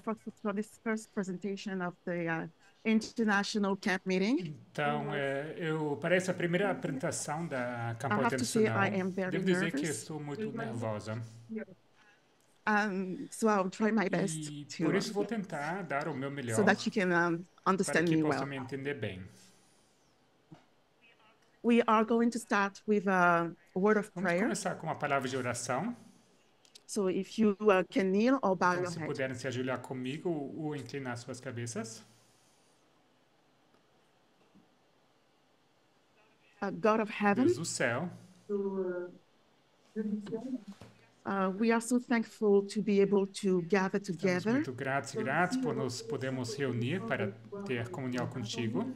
for this first presentation of the International Camp Meeting. Então, para essa primeira apresentação da I campanha have to say internacional, I am very devo dizer que nervous. estou muito nervosa. So I'll try my best E to por isso vou tentar dar o meu so melhor that you can para understand que me possa well. me entender bem. We are going to start with a word of Vamos prayer. começar com uma palavra de oração. So if you can kneel or bow Então, your se head. puderem se ajoelhar comigo ou inclinar suas cabeças. God of heaven, Deus do céu, we are so thankful to be able to gather estamos together muito gratos e gratos por nos podermos reunir para ter comunhão contigo,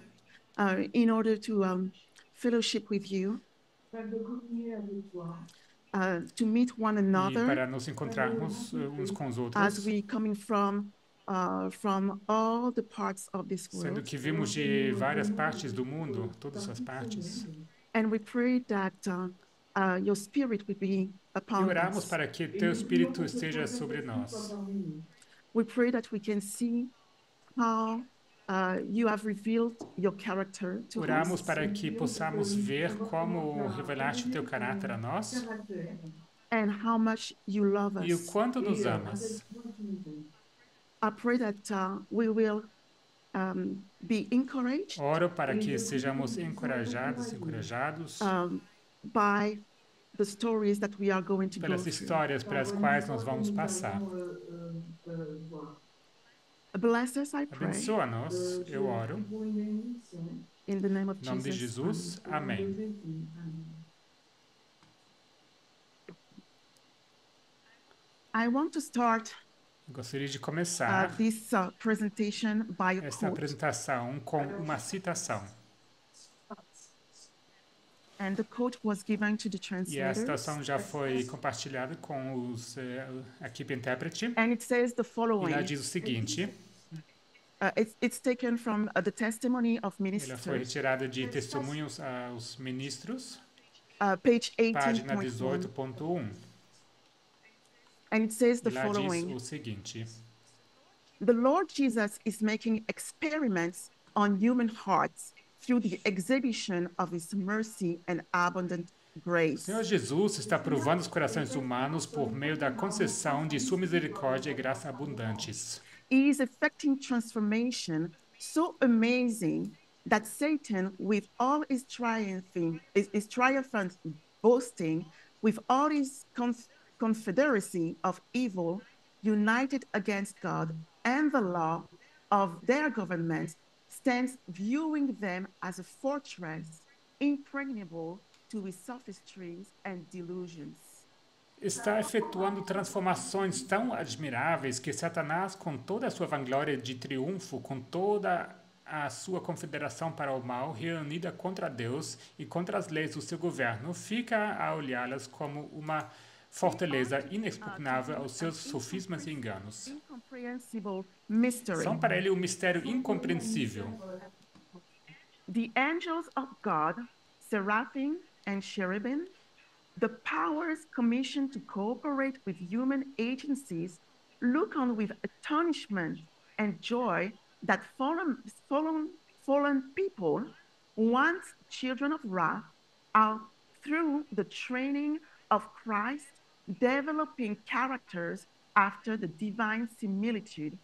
in order to fellowship with you, to meet one e another para nos encontrarmos uns com os as outros, we coming from all the parts of this sendo world. que vimos de várias partes do mundo, todas as partes, And we pray that your spirit will be e upon oramos us. para que teu Espírito esteja sobre nós. We pray that we can see how you have revealed your character to Oramos us, para que possamos ver como revelaste o teu caráter a nós and how much you love e o us. quanto nos amas. I pray that we will be encouraged Oro para que sejamos encorajados by the stories that we are going to go pelas through. histórias pelas quais nós vamos passar. Bless us, I pray, Abençoa-nos, eu oro. in the name of Em nome de Jesus. Jesus, amém. I want to start Gostaria de começar this presentation by a esta quote. apresentação com uma citação. And the quote was given to the E a translators. citação já foi compartilhada com a equipe intérprete. And it says the E following. lá diz o seguinte, It's taken from the testimony of ela foi ministers, retirada de Testemunhos aos Ministros, page página 18.1. 18.1. And it says E the lá diz following. o seguinte, The Lord Jesus is making experiments on human hearts through the exhibition of his mercy and abundant o grace. Senhor Jesus está provando os corações humanos por meio da concessão de sua misericórdia e graça abundantes. He is effecting transformation so amazing that Satan, with all his triumphant boasting, with all his confederacy of evil, united against God and the law of their government, stands viewing them as a fortress impregnable to his sophistries and delusions. Está efetuando transformações tão admiráveis que Satanás, com toda a sua vanglória de triunfo, com toda a sua confederação para o mal, reunida contra Deus e contra as leis do seu governo, fica a olhá-las como uma fortaleza inexpugnável aos seus sofismas e enganos. Incomprehensible mystery. São para ele um mistério incompreensível. The angels of God, seraphim and cherubim, the powers commissioned to cooperate with human agencies, look on with astonishment and joy that fallen people, once children of wrath, are through the training of Christ, developing characters after the divine similitude,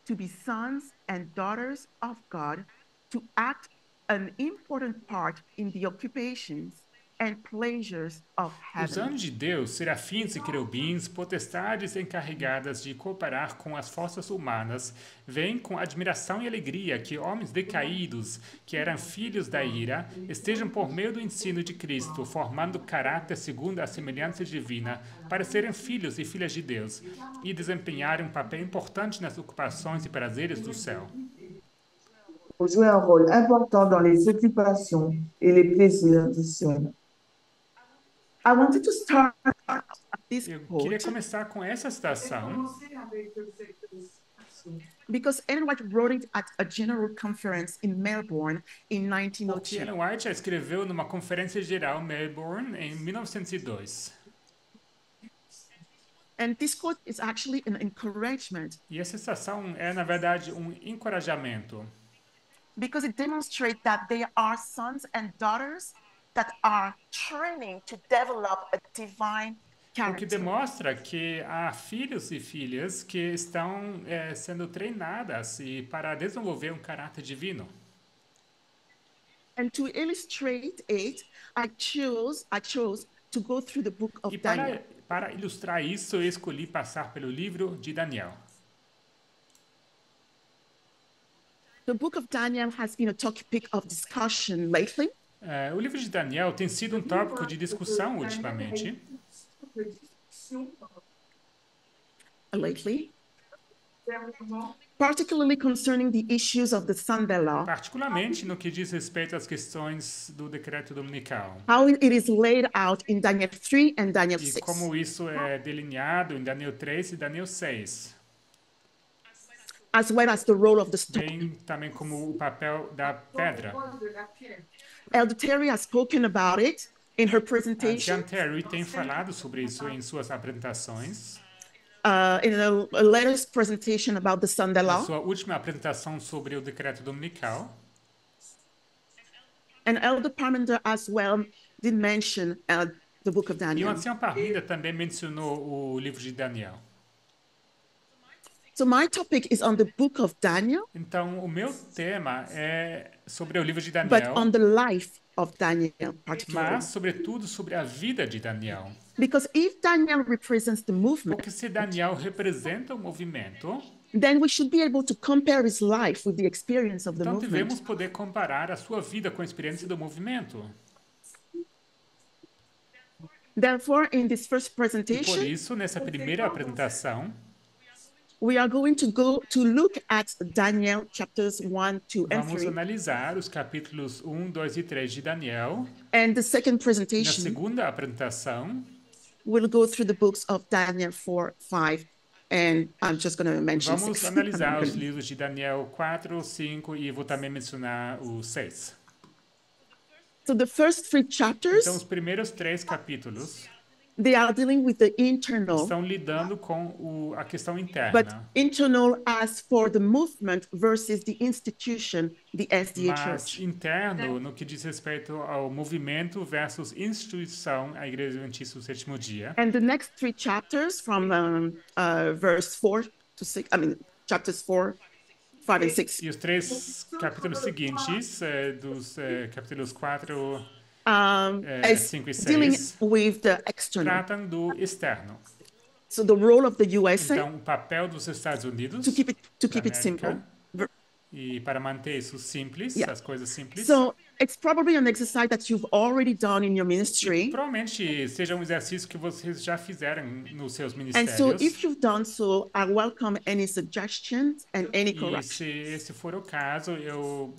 to be sons and daughters of God, to act an important part in the occupations and pleasures of Os heaven. anjos de Deus, serafins e querubins, potestades encarregadas de cooperar com as forças humanas, veem com admiração e alegria que homens decaídos, que eram filhos da ira, estejam por meio do ensino de Cristo, formando caráter segundo a semelhança divina, para serem filhos e filhas de Deus, e desempenharem um papel importante nas ocupações e prazeres do céu. Pour jouer un rôle important dans les occupations et les plaisirs du ciel. I wanted to start this Eu quote queria começar com essa citação, because Ellen White wrote it at a general conference in Melbourne in porque 1902. Ellen White a escreveu numa conferência geral em Melbourne em 1902. And this quote is actually an encouragement E essa citação é, na verdade, um encorajamento, because it demonstrates that there are sons and daughters that are training to develop a divine o que character. demonstra que há filhos e filhas que estão sendo treinadas para desenvolver um caráter divino. And to illustrate it, I chose to go through the book of E Daniel. para ilustrar isso, eu escolhi passar pelo livro de Daniel. The book of Daniel has been a topic of discussion lately. O livro de Daniel tem sido um tópico de discussão ultimamente, Particularly concerning the issues of the Sunday law, particularmente no que diz respeito às questões do decreto dominical. how it is laid out in Daniel 3 and Daniel E 6. como isso é delineado em Daniel 3 e Daniel 6. As well as the role of the stone. Bem também como o papel da pedra. Elder Terry has spoken about it in her A presentation, Jean Terry tem falado sobre isso em suas apresentações. in a latest presentation about the Sunday Na law. sua última apresentação sobre o decreto dominical. And Elder Parmenter as well did mention the book of E o Daniel. ancião Parminda também mencionou o livro de Daniel. So my topic is on the book of Daniel, Então, o meu tema é sobre o livro de but Daniel, on the life of Daniel particularly. mas, sobretudo, sobre a vida de Daniel. Because if Daniel represents the movement, Porque se Daniel representa o movimento, then we should be able to compare his life with the experience of the então movement. devemos poder comparar a sua vida com a experiência do movimento. Therefore, in this first E por presentation, isso, nessa primeira apresentação, we are going to go to look at Daniel chapters 1, 2, and vamos 3. analisar os capítulos 1, 2 e 3 de Daniel. And the second Na presentation, segunda apresentação, we'll go through the books of Daniel 4, 5, and I'm just going to mention vamos 6. analisar os livros de Daniel 4, 5 e vou também mencionar o 6. So the first three chapters, Então, os primeiros 3 capítulos they are dealing with the internal, estão lidando com a questão but interna, internal as for the movement versus the institution, the SDA mas Church. interno no que diz respeito ao movimento versus instituição, a Igreja Adventista do Sétimo Dia. And the next three chapters from verse 4 to 6, chapters 4, 5, and 6, E os 3 capítulos seguintes, dos capítulos 4, is 5 e dealing 6, with the external. tratam do externo. So the role of the USA, Então, o papel dos Estados Unidos to keep it da simple. América, e para manter isso simples, Yeah. as coisas simples. So it's probably an exercise that you've already done in your ministry. Provavelmente seja um exercício que vocês já fizeram nos seus And ministérios. so if you've done so, I welcome any suggestions and any E corrections. se esse for o caso, eu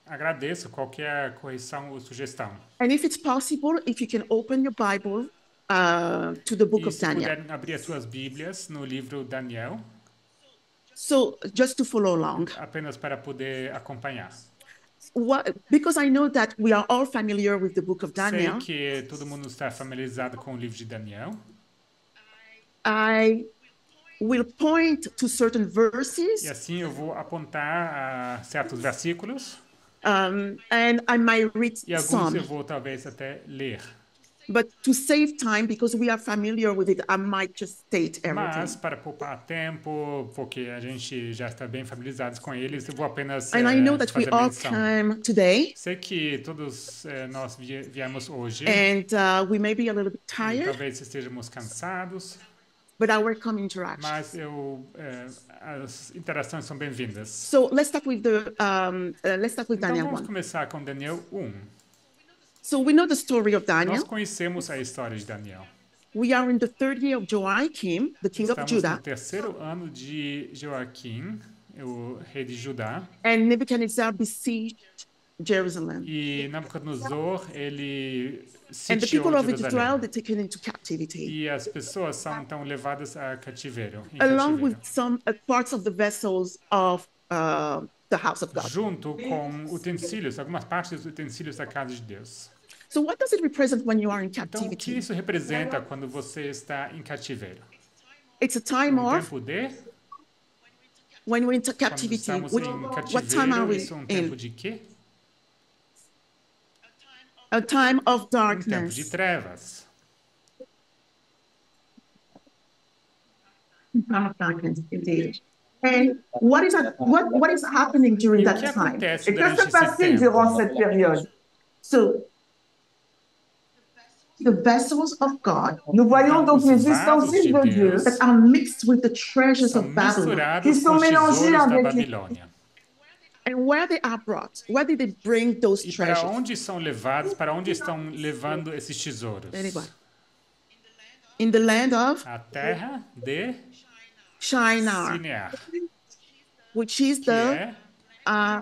agradeço qualquer correção ou sugestão. And if it's possible, if you can open your Bible to the book E of se Daniel. puderem abrir as suas Bíblias no livro Daniel, So just to follow along, apenas para poder acompanhar. because I know that we are all familiar with the book of Sei Daniel, que todo mundo está familiarizado com o livro de Daniel. I will point to certain E verses, assim eu vou apontar a certos versículos and I might read e alguns some. eu vou talvez até ler. But to save time, because we are familiar with it, I might just state Mas, everything. para poupar tempo, porque a gente já está bem familiarizados com eles, eu vou apenas And I know that we fazer all menção. came today, Sei que todos nós viemos hoje, and we may be a little bit e tired, talvez estejamos cansados, but I welcome interaction. mas as interações são bem-vindas. So let's start with Então Daniel vamos 1. começar com Daniel 1. So we know the story of Nós Daniel. conhecemos a história de Daniel. We are in the third year of Joachim, the king of Estamos Judah, no terceiro ano de Joaquim, o rei de Judá, and Nebuchadnezzar besieged Jerusalem. e Nabucodonosor, ele And the sitiou people of Israel, Jerusalém. they're taken into captivity, E as pessoas são então levadas a cativeiro, em along cativeiro, with some parts of the vessels of the house of God. junto com utensílios, algumas partes dos utensílios da casa de Deus. So what does it represent when you are in Então, o que captivity? isso representa quando você está em cativeiro? It's a time of tempo de... when we're into Quando captivity. estamos What time are cativeiro, we isso é tempo in? de quê? A time of Tempo de darkness. trevas. Time of darkness, indeed. And what is happening during E o that que time? acontece Et que durante se esse passe-t-il durant tempo? cette période? So, the vessels of God. Nous voyons Então, donc os les vasos ustensiles de de Dieu Deus that are mixed with the treasures são of Babylon, qui misturados com sont os mélangés tesouros da avec les... Babilônia. And where they are brought, where did they bring those E para treasures? onde são levados? Para onde estão levando esses tesouros? Anyway, in the land of A terra de Shinar, Sinear, which is que the é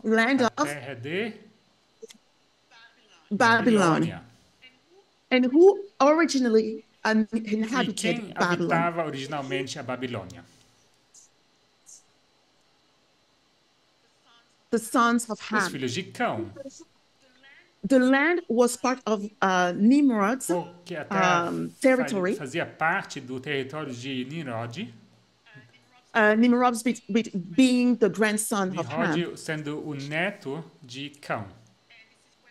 land a of terra de Babylon. Babilônia. And who originally E inhabited quem Babylon? habitava originalmente a Babilônia? The sons of Os Ham. filhos de Cão, The land was part of Nimrod's porque a terra territory. fazia parte do território de Nimrod. Nimrod's being the grandson of Ham. Nimrod sendo o neto de Cão.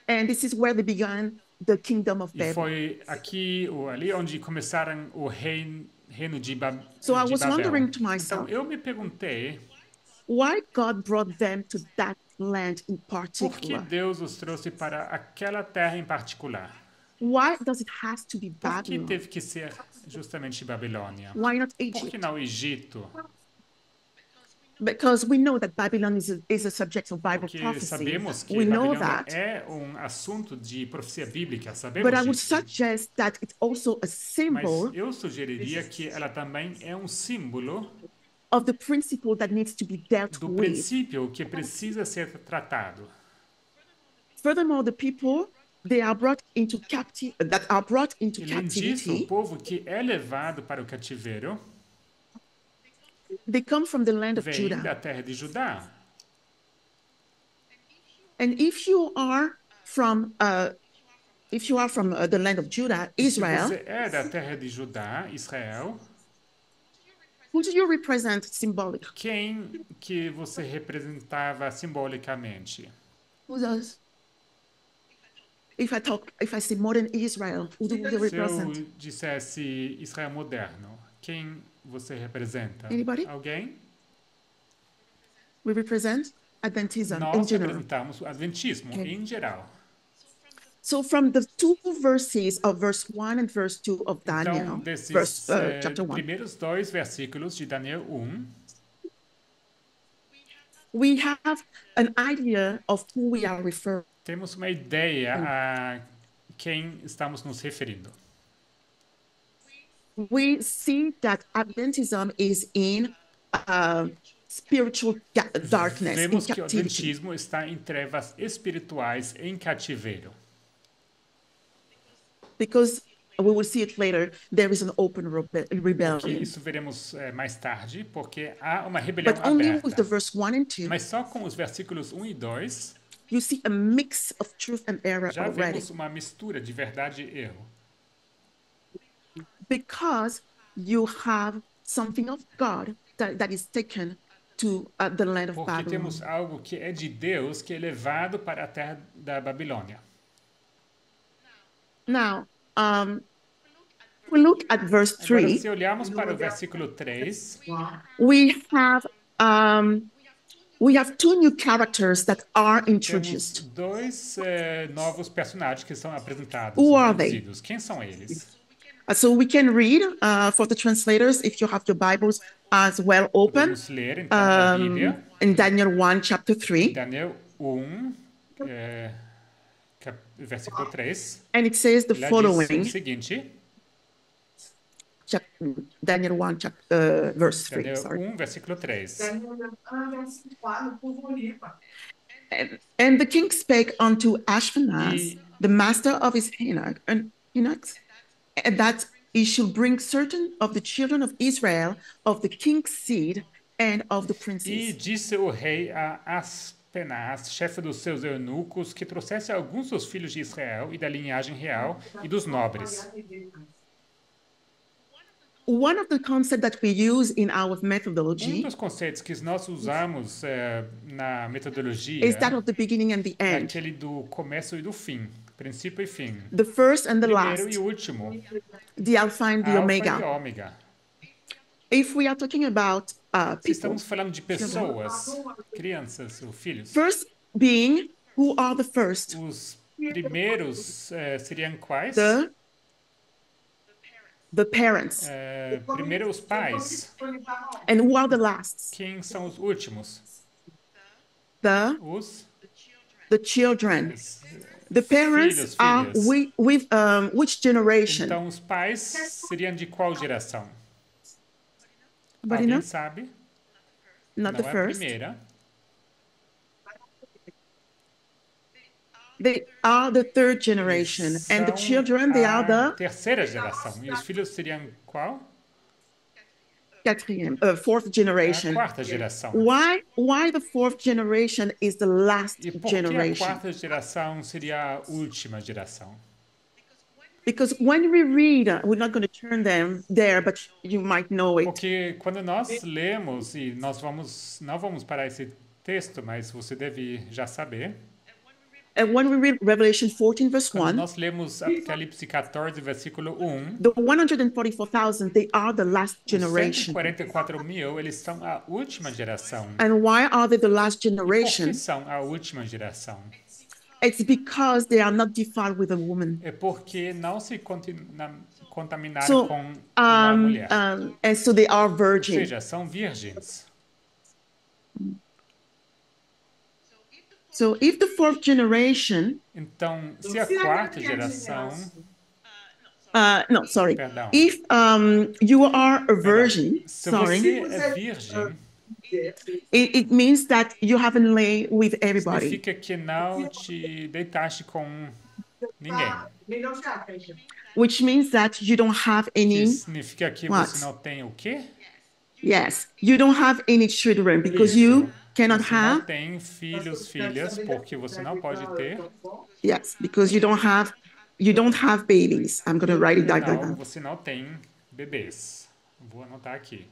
And this is where they began the kingdom of E Babel. foi aqui ou ali onde começaram o reino de So I was Babel. wondering to Então myself, eu me perguntei why God brought them to that land in por que particular? Deus os trouxe para aquela terra em particular. Why does it has to be Por que Babylon? teve que ser justamente Babilônia? Why not Por que Egypt? não Egito? Because we know that Babylon is a subject of Bible Porque prophecy. sabemos que We know Babilônia that. é assunto de profecia bíblica, sabemos But I would disso. suggest that it's also a Mas symbol eu sugeriria que ela também é símbolo of the principle that needs to be dealt do with. princípio que precisa ser tratado. Furthermore, the people they are brought into that are brought into Além disso, o captivity, povo que é levado para o cativeiro they come from the land of vem Judah. da terra de Judá. And if you are from the land of Judah, Se Israel, você é da terra de Judá, Israel, who do you represent symbolically? quem que você representava simbolicamente? Who does? If I say modern Israel, who do you Se eu represent? dissesse Israel moderno, quem você representa? Anybody? Alguém? We represent Adventism in Nós general. representamos o Adventismo Okay. em geral. So from the two verses of verse 1 and verse 2 of Daniel, Então, desses chapter 1, primeiros 2 versículos de Daniel 1, we have an idea of who we are referring. temos uma ideia a quem estamos nos referindo. We see that Adventism is in spiritual darkness, in Vemos que o captivity. Adventismo está em trevas espirituais, em cativeiro. Because we will see it later, there is an open Que rebellion. isso veremos mais tarde, porque há uma rebelião But only with the aberta. verse 1 and 2, Mas só com os versículos 1 e 2, you see a mix of truth and error já already. vemos uma mistura de verdade e erro. Because you have something of God that is taken to the land of Porque Babylon. temos algo que é de Deus, que é levado para a terra da Babilônia. Now, we look at verse Agora, 3. se olharmos para o versículo 3, We have two new characters that are temos introduced. dois novos personagens que são apresentados, Who are they? introduzidos. Quem são eles? So we can read for the translators if you have your Bibles as well open Podemos ler, então, a Bíblia, in Daniel 1, chapter 3. Daniel 1, versículo 3. And it says the Lá diz o following, seguinte, Daniel 1, verse 3. Daniel Sorry. 1, versículo 3. And the king spake unto Ashpenaz, E- the master of his eunuchs, that he should bring certain of the children of Israel, of the king's seed, and of the E princes. disse o rei a Aspenaz, chefe dos seus eunucos, que trouxesse alguns dos filhos de Israel e da linhagem real e dos nobres. one of the concepts that we use in our Um methodology dos conceitos que nós usamos na is metodologia that of the beginning and the é end, aquele do começo e do fim, princípio e fim, the first and the primeiro e last, último, the alpha and the alfa e omega. ômega. If we are talking about Se people, estamos falando de pessoas, crianças ou filhos, first being who are the first? os primeiros seriam quais? The parents. Primeiro os pais. And who are the last? Quem são os últimos? Os The children. os The parents filhos, are filhas. with which generation? Então os pais seriam de qual geração? Anybody Alguém know? sabe? Not Não the é a first. primeira. They are the third generation. Eles And the são children, they are a the terceira geração. E os filhos seriam qual? fourth A generation. quarta geração. Why the fourth generation is the last E por que a generation? quarta geração seria a última geração? Because when we read, we're not going to turn them there, but you might know it. Porque quando nós lemos, e não vamos parar esse texto, mas você deve já saber, And when we read Revelation 14, verse quando 1, nós lemos Apocalipse 14, versículo 1, the 144,000, they are the last os generation. 144 mil, eles são a última geração. And why are they the last E por generation? que são a última geração? It's because they are not defiled with a woman. É porque não se contaminaram So, com uma mulher. and so they are Ou virgin. seja, são virgens. So if the fourth generation, Então, se a quarta geração, no, sorry. perdão, If you are a virgin, se sorry, você é virgem, it means that you haven't laid with everybody, significa que não te deitaste com ninguém. which means that you don't have Que any, significa que What? você não tem o quê? yes, you don't have any children because Isso. you cannot Você não have, tem filhos, filhas, porque você não pode ter. yes, because you don't have babies. I'm going to write it Não, down. você não tem bebês. Vou anotar aqui.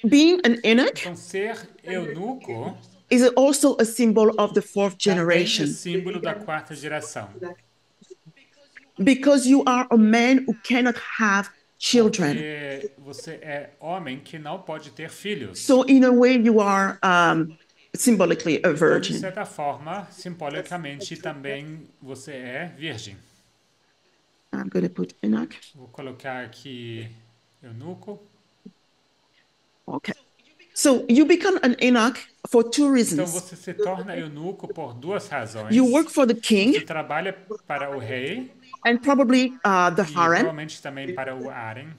Being an eunuch Então, ser eunuco is also a symbol of the fourth também é generation símbolo da quarta geração. because you are a man who cannot have children. Porque você é homem que não pode ter filhos. So in a way, you are symbolically a Então, de virgin. certa forma, simbolicamente também você é virgem. I'm going to put eunuch. Vou colocar aqui eunuco. Okay. So you become an eunuch for two Então reasons. você se torna eunuco por duas razões. You work for the Você king trabalha para o rei and probably the e harem, provavelmente também para o harém,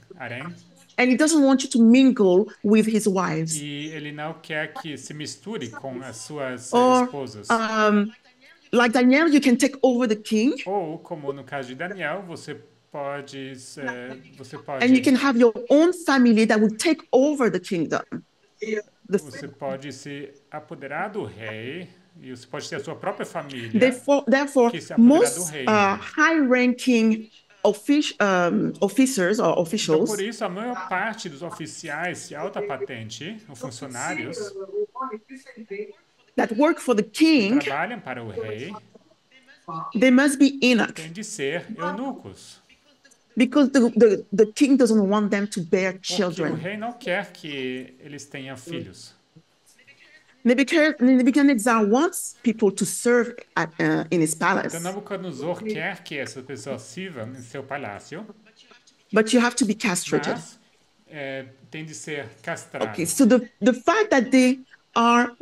and he doesn't want you to mingle with his wives. e ele não quer que se misture com as suas Or, esposas. Like Daniel, you can take over the king Ou, como no caso de Daniel, você pode and you can have your own family that will take over the kingdom. você pode se apoderar do rei e você pode ter a sua própria família. Therefore, que se apoderar do most rei. high-ranking officers or Então, officials por isso, a maior parte dos oficiais de alta patente, ou funcionários, that work for the que king, trabalham para o rei, they must be eunuch têm de ser eunucos. because the king doesn't want them to bear Porque o children. rei não quer que eles tenham filhos. Nebuchadnezzar wants people to serve in his palace, Então, Nabucodonosor quer que essas pessoas sirvam em seu palácio, but you have to be castrated. mas tem de ser castrado. Okay, so the fact that they are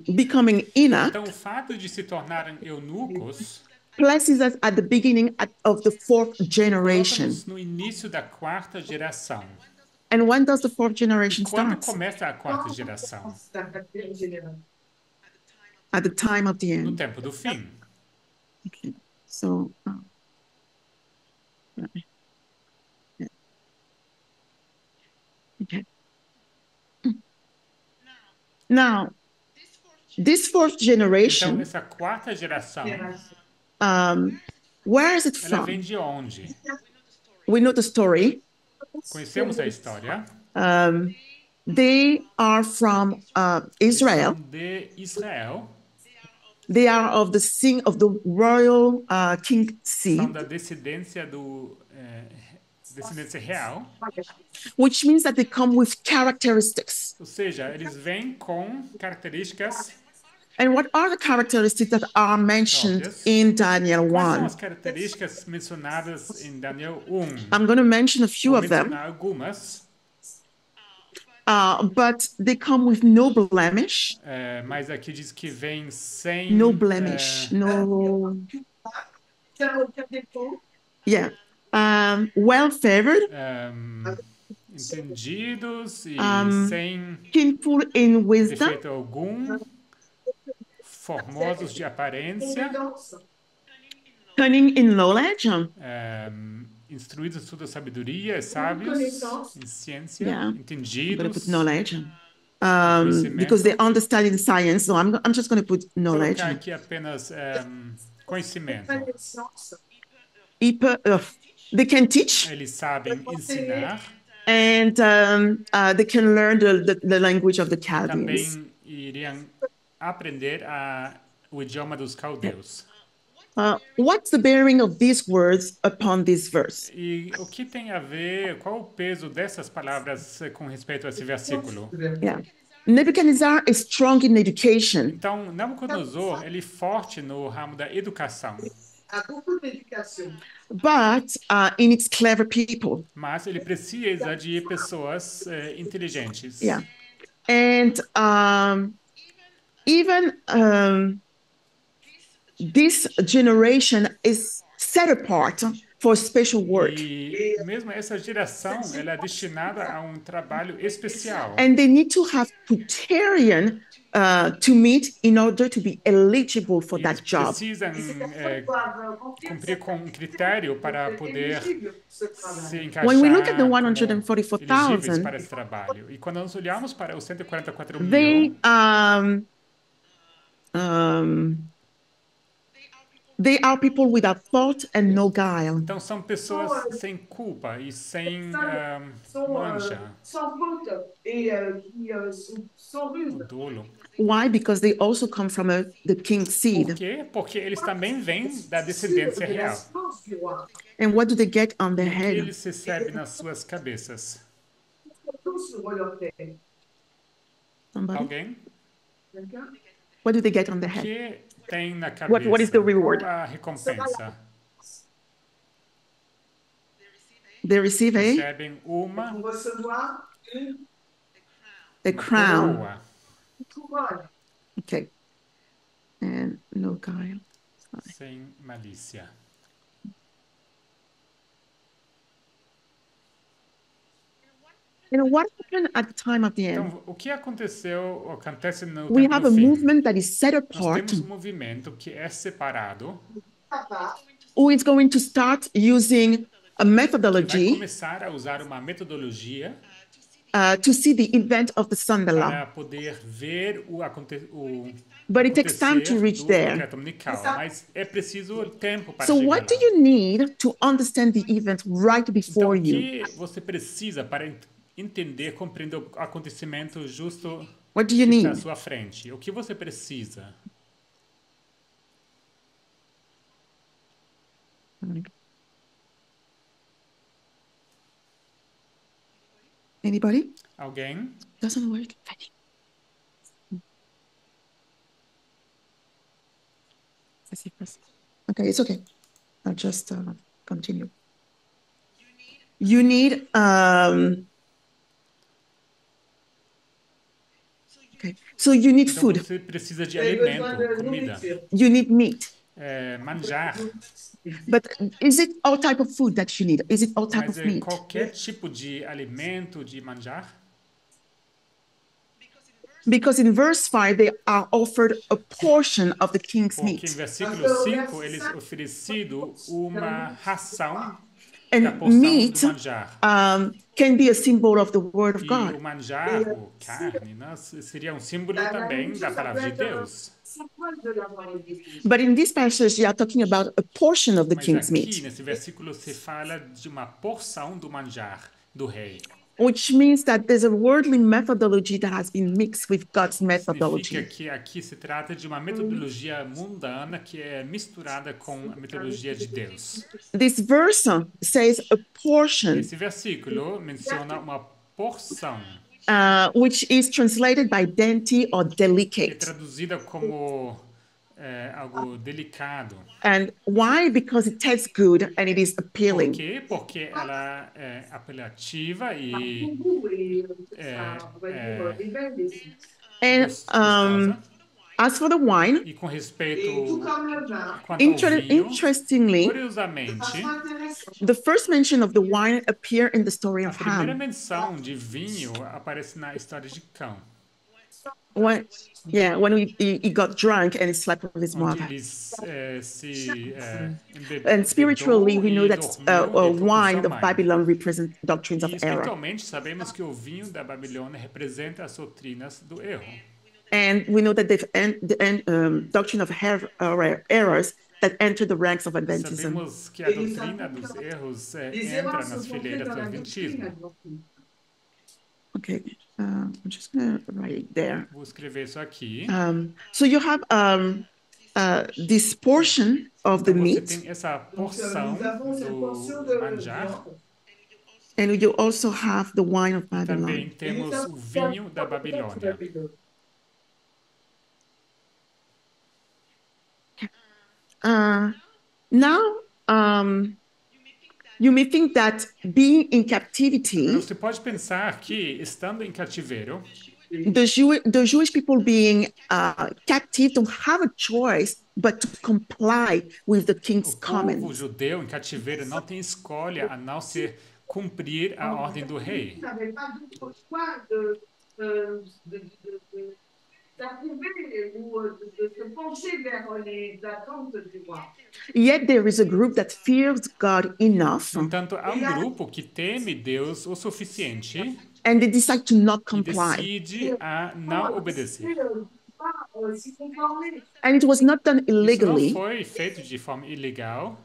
becoming eunuch Então, o fato de se tornarem eunucos places us at the beginning of the fourth generation. coloca-nos no início da quarta geração. And when does the fourth generation Quando start? começa a quarta geração? At the time of the No end. tempo do fim. Okay. So, okay. Now, this fourth Então, generation essa quarta geração Where is it ela vem from? de onde? We know the story. Conhecemos a história. They are from Eles Israel. são de Israel, They are of the royal king são seed, da descendência descendência real, which means that they come with characteristics. ou seja, eles vêm com características And what are the characteristics that are mentioned próprias. in Daniel Quais são 1? as características mencionadas em Daniel 1? I'm going to mention a few Vou of them, mencionar algumas, but they come with no blemish. mas aqui diz que vem sem No blemish. No. Yeah. Well favored, entendidos e sem skillful in wisdom, defeito algum, formosos de aparência, cunning in knowledge. instruídos em toda sabedoria, sábios em ciência, Yeah. I'm going to entendidos, put knowledge. conhecimento. Because they understand in science, so I'm just going to put Vou knowledge. colocar aqui apenas conhecimento. They can teach, Eles sabem ensinar, and they can learn the language of the Chaldeans. também iriam aprender o idioma dos caldeus. What's the bearing of these words upon this verse? E o que tem a ver, qual o peso dessas palavras com respeito a esse versículo? Yeah. Nebuchadnezzar is strong in education, Então, Nabucodonosor, ele é forte no ramo da educação, but in its clever people. mas ele precisa de pessoas inteligentes. Yeah. And even this generation is set apart for special work. E mesmo essa geração, ela é destinada a um trabalho especial. And they need to have criterion to meet in order to be eligible for that Eles job. precisam cumprir com um critério para poder se encaixar When we look at the como 144,000, elegíveis para esse trabalho. E quando nós olhamos para os 144 they mil, they are people without fault and no guile. então são pessoas sem culpa e sem mancha, o dolo. Why? Because they also come from the king's seed. Por quê? Porque eles também vêm da descendência real. And what do they get on their O que head? eles recebem nas suas cabeças? Somebody? Alguém? What do they get on their O head? que tem na cabeça? What is the reward? Qual a recompensa? They receive Recebem uma a crown. coroa Okay. And no guile. sem malícia. And what happened at the time of the end? Então, o que acontece no We tempo have do a fim? movement that is set Nós apart, temos um movimento que é separado, who is going to start using a que vai methodology começar a usar uma metodologia to see the event of the Sunday law. para poder ver o But it takes time to acontecer reach do there. decreto dominical, mas é preciso tempo para So chegar what do lá. you need to understand the event right Então, before o you? que você precisa para entender, compreender o acontecimento justo What do you que está à need? sua frente? O que você precisa? Anybody? Alguém? Doesn't work. Okay, it's okay. I'll just continue. You need okay. So you need Então, food. você precisa de alimento, comida, You need meat. manjar. But is it all type of food that you need? Is it all type Mas of meat? qualquer tipo de alimento, de manjar? Because in verse 5, they are offered a portion of the king's Porque em meat. versículo 5, eles oferecido uma ração da And porção meat do manjar. can be a symbol of the Word of E o God. manjar, ou carne, né, seria um símbolo também da palavra de Deus. But in this passage, they are talking about a portion of the Mas king's aqui, meat, nesse versículo, se fala de uma porção do manjar do rei. which means that there's a worldly methodology that has been mixed with God's Significa methodology. que aqui se trata de uma metodologia mundana que é misturada com a metodologia de Deus. This verse says a portion, Esse versículo menciona uma porção, which is translated by dainty or que é delicate. traduzida como algo delicado. And why? Because it tastes good and it is Por appealing. quê? Porque ela é apelativa e And gostosa. as for the wine, E com respeito quanto ao vinho, interestingly, curiosamente, the first mention of the wine appear in the story a of primeira Ham. menção de vinho aparece na história de Cão, When he got drunk and he slept with his onde mother. ele se And spiritually, embebedou we know e that dormiu, deitou com wine sua of mãe. Babylon represents doctrines E of error. espiritualmente sabemos que o vinho da Babilônia representa as doutrinas do erro. And we know that the doctrine of errors that enter the ranks of Adventism. Sabemos que a doutrina dos erros entra nas fileiras do Adventismo. Okay, I'm just gonna write it there. Vou escrever isso aqui. So you have this portion of the Então você meat, tem essa porção do manjar. and you also have the wine of Babylon. Também temos o vinho da Babilônia. Now, you may think that being in captivity, Você pode pensar que, estando em cativeiro, the Jewish people being captive don't have a choice but to comply with the king's o povo commands. judeu em cativeiro não tem escolha a não ser cumprir a ordem do rei. Yet there is a group that fears God enough, No entanto, há um grupo que teme Deus o suficiente and they decide to not e comply. decide a não obedecer. And it was not done Isso não illegally, foi feito de forma ilegal,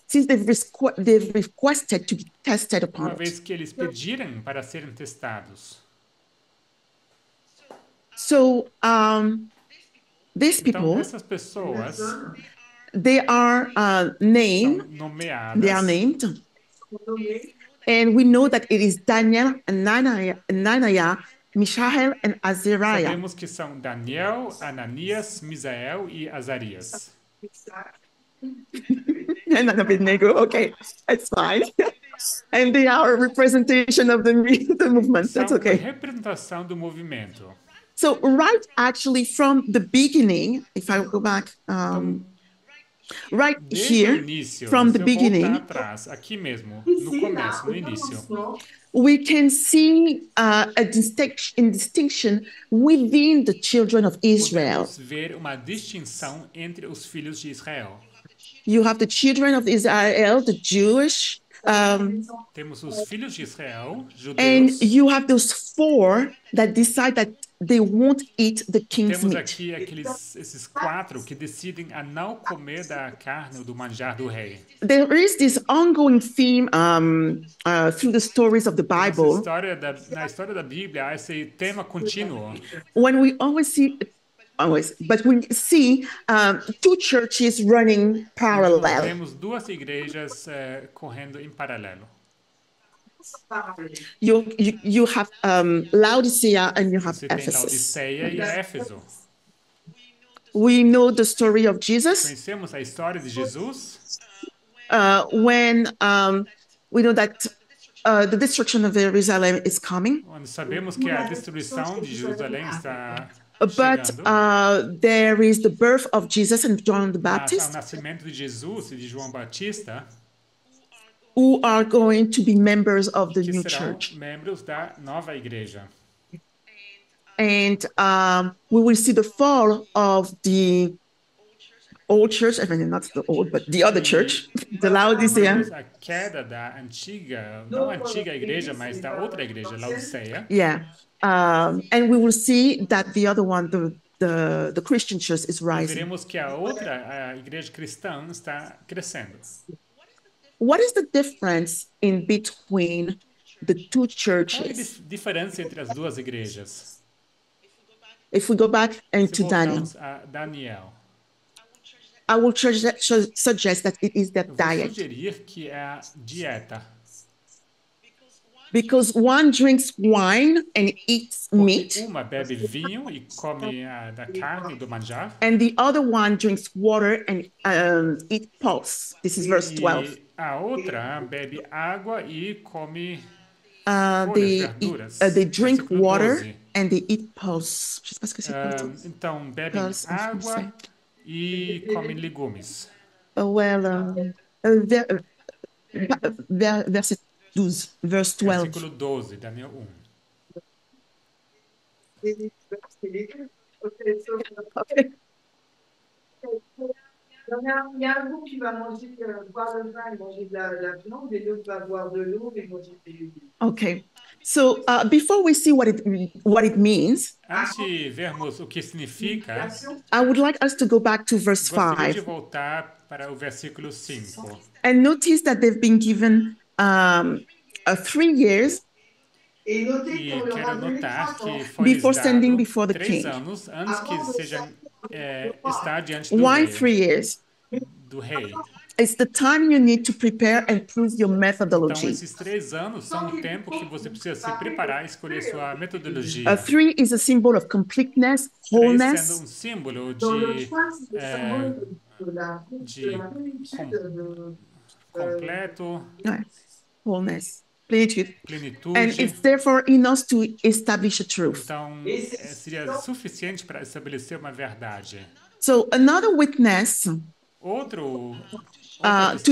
since they've requested to be tested upon uma it. vez que eles pediram para serem testados. So these Então, people, essas pessoas they are são named, nomeadas. and we know that it is Daniel, Ananiah, Mishael, and Azariah. Sabemos que são Daniel, Ananias, Misael e Azarias. And Abednego, okay, that's fine. And they are a representation of the movement. São That's uma okay. representação do movimento. So right actually from the beginning, if I go back, right Desde o here, início, from se the eu beginning, voltar atrás, aqui mesmo, no começo, no início, we can see a distinction within the children of Israel. podemos ver uma distinção entre os filhos de Israel. You have the children of Israel, the Jewish, Temos os filhos de Israel, and judeus. you have those four that decide that they won't eat the king's Temos meat. aqui esses quatro que decidem a não comer da carne ou do manjar do rei. There is this ongoing theme through the stories of the Bible Na história da Bíblia, há esse tema contínuo. when we but we see two churches running Nós parallel. vemos duas igrejas correndo em paralelo. You have Laodicea and you have Você tem Ephesus. Laodiceia e Éfeso. We know the story of Jesus Conhecemos a história de Jesus, when we know that the destruction of Jerusalem is coming, onde sabemos que a destruição de Jerusalém está but chegando. there is the birth of Jesus and John the Mas ao Baptist, nascimento de Jesus e de João Batista, who are going to be members of the que new serão church. membros da nova igreja. And we will see the fall of the old church, I mean, not the old, but the other church, the Vemos Laodicea. a queda da antiga, não a antiga igreja, mas da outra igreja, Laodiceia. Yeah. And we will see that the other one, the Christian church, is E rising. veremos que a outra, a igreja cristã, está crescendo. What is the difference in between the two Qual é a churches? diferença entre as duas igrejas? If we go back Se into Daniel, voltamos a Daniel, I will suggest that it is their eu vou diet. sugerir que é a dieta. Because one drinks wine and eats meat, Porque uma bebe vinho e come da carne, do manjar, and the other one drinks water and eat pulse. This is verse 12. e a outra bebe água e come They, verduras. they drink Versículo water 12. and they eat pulse. Je sais pas ce que c'est pulse. Então, bebem Pulse en français. água e comem legumes. Verset 12, verse 12. Versículo 12, Daniel 1. Okay. Il y a un groupe qui va manger, boire le vin et manger de la viande, et l'autre va boire de l'eau et manger des légumes. Okay. So before we see what it means, Antes de vermos o que significa, I would like us to go back to verse gostaria de 5 voltar para o versículo 5. and notice that they've been given 3 years Et notez E qu'on leur a quero donné notar 3 que ans. foi Before standing dado before the 3 king. anos antes que sejam estar diante do Why rei. 3 years? Do rei. It's the time you need to prepare and prove your Então, methodology. esses 3 anos são o tempo que você precisa se preparar e escolher sua metodologia. 3 is a symbol of completeness, 3 sendo wholeness, um símbolo Dans le de 3, c'est le symbole de la completo, wholeness, plenitude. plenitude. And it's therefore enough to establish a truth. Então, seria suficiente para estabelecer uma verdade. So another witness Outra to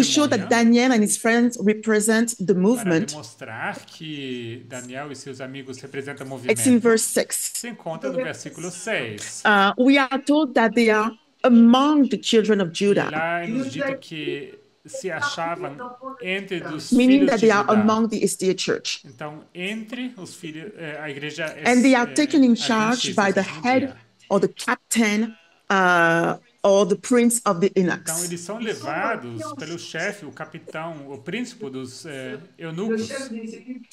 show that testemunha Daniel and his friends represent the para movement. demonstrar que Daniel e seus amigos representam o It's in movimento verse 6. se encontra no versículo 6. We are told that they are among the children of E Judah, lá é nos dito que se achavam entre os meaning filhos that de they are Judá. among the Estia church. Então, entre os filhos, a igreja And they are taken in charge by the adventista head judia. or the captain or the prince of the Então, eunuchs. eles são levados pelo chefe, o capitão, o príncipe dos le eunucos. chef des équipes.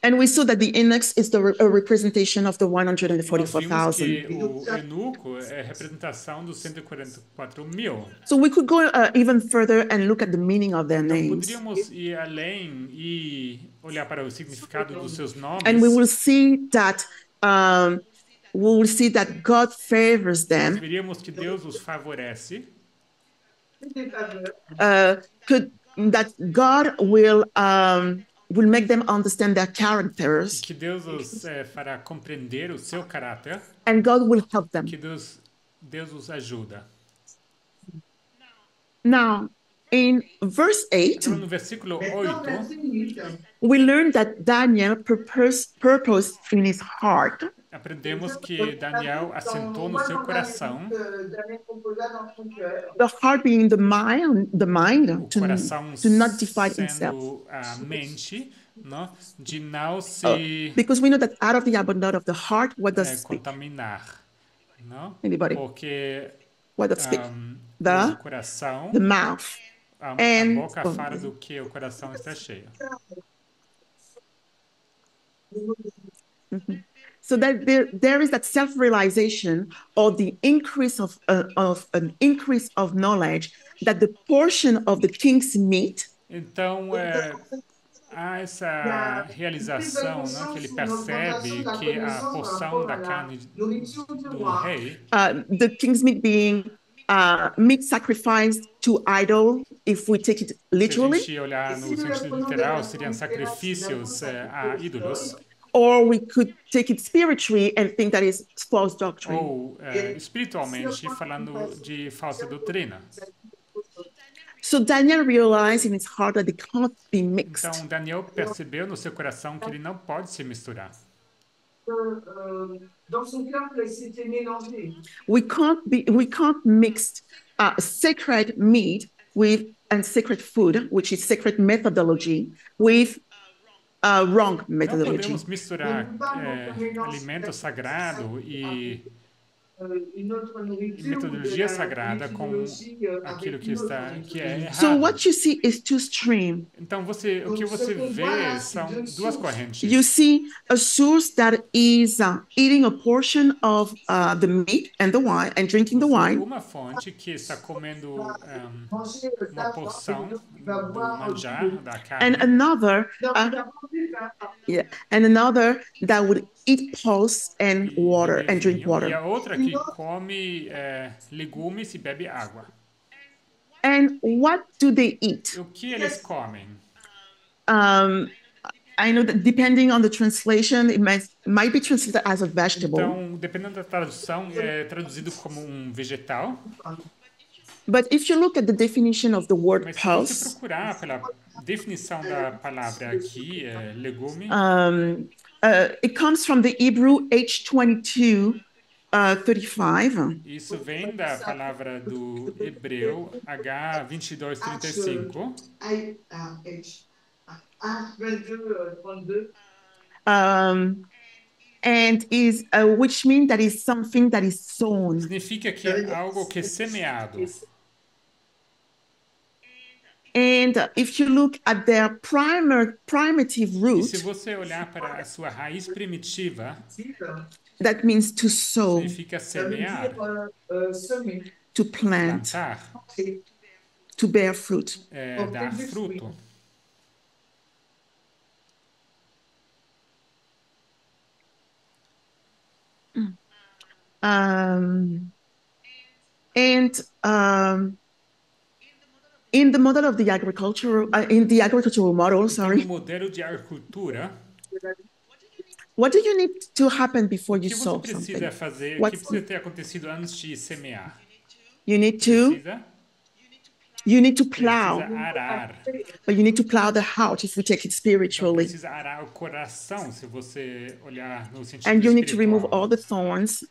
And we saw that the eunuchs is a representation of the Nós vimos que 144,000. o eunuco é a representação dos 144 mil. So we could go even further and look at the meaning of their Então, names. poderíamos ir além e olhar para o significado dos seus nomes. And we will see that God favors Nós them, veríamos que Deus os favorece, Des faveurs. that God will make them understand their characters, que Deus os fará compreender o seu caráter, and God will help them. que Deus os ajuda. Now, in verse 8, Agora, no versículo Maintenant, 8, verset 8. we learn that Daniel purposed in his heart aprendemos que Daniel assentou no seu coração, Daniel composa dans son cœur. the heart being the mind o coração to not divide himself. sendo a mente, não? De não se Because we know that out of the abundance of the heart, what does it speak? contaminar. Não? Anybody? Porque What does it speak? o The coração, mouth. a and- boca fala do que o coração está cheio. So that there is that self-realization or the increase of an increase of knowledge that the portion of the king's meat Então, há essa realização, né, que ele percebe que a porção da carne do rei, the king's meat being meat sacrificed to idol, if we take it se a literally, gente olhar no sentido literal, seriam sacrifícios a ídolos, or we could take it spiritually and think that is false doctrine. ou espiritualmente falando de falsa doutrina. So Daniel realized in his heart that they cannot be mixed. Então, Daniel percebeu no seu coração que ele não pode se misturar. Dans son cœur, c'était mélangé. We can't mix sacred meat and sacred food, which is sacred methodology, with wrong Não methodology. podemos misturar alimento sagrado e metodologia sagrada com aquilo que é errado. So what you see is two streams. Então o que você vê são duas correntes. You see a source that is eating a portion of the meat and the wine and drinking the wine, Uma fonte que está comendo uma porção do manjar da and carne, another and another that would eat pulse and water and drink e water. a outra que come legumes e bebe água. And what do they eat? O que eles comem? I know that depending on the translation, it might be translated as a vegetable. Então, dependendo da tradução, é traduzido como um vegetal. But if you look at the definition of the word Mas se você pulse, procurar pela definição da palavra aqui, legume, it comes from the Hebrew H22 35. isso vem da palavra do hebreu H2235, And is which means that is something that is sown. significa que é algo que é semeado. And if you look at their primitive E root, se você olhar para a sua raiz primitiva, that means to sow, significa semear, to plant, plantar, to bear fruit. dar fruto. In the model of the agricultural, in the agricultural model, Então, sorry, no modelo de agricultura, what do you need to happen before o you que você sow precisa something? fazer, o que precisa ter acontecido antes de semear? You need to plow, Precisa arar. but you need to plow the heart if we take it Então, spiritually. precisa arar o coração, se você olhar no sentido And you need to remove espiritual. all the thorns,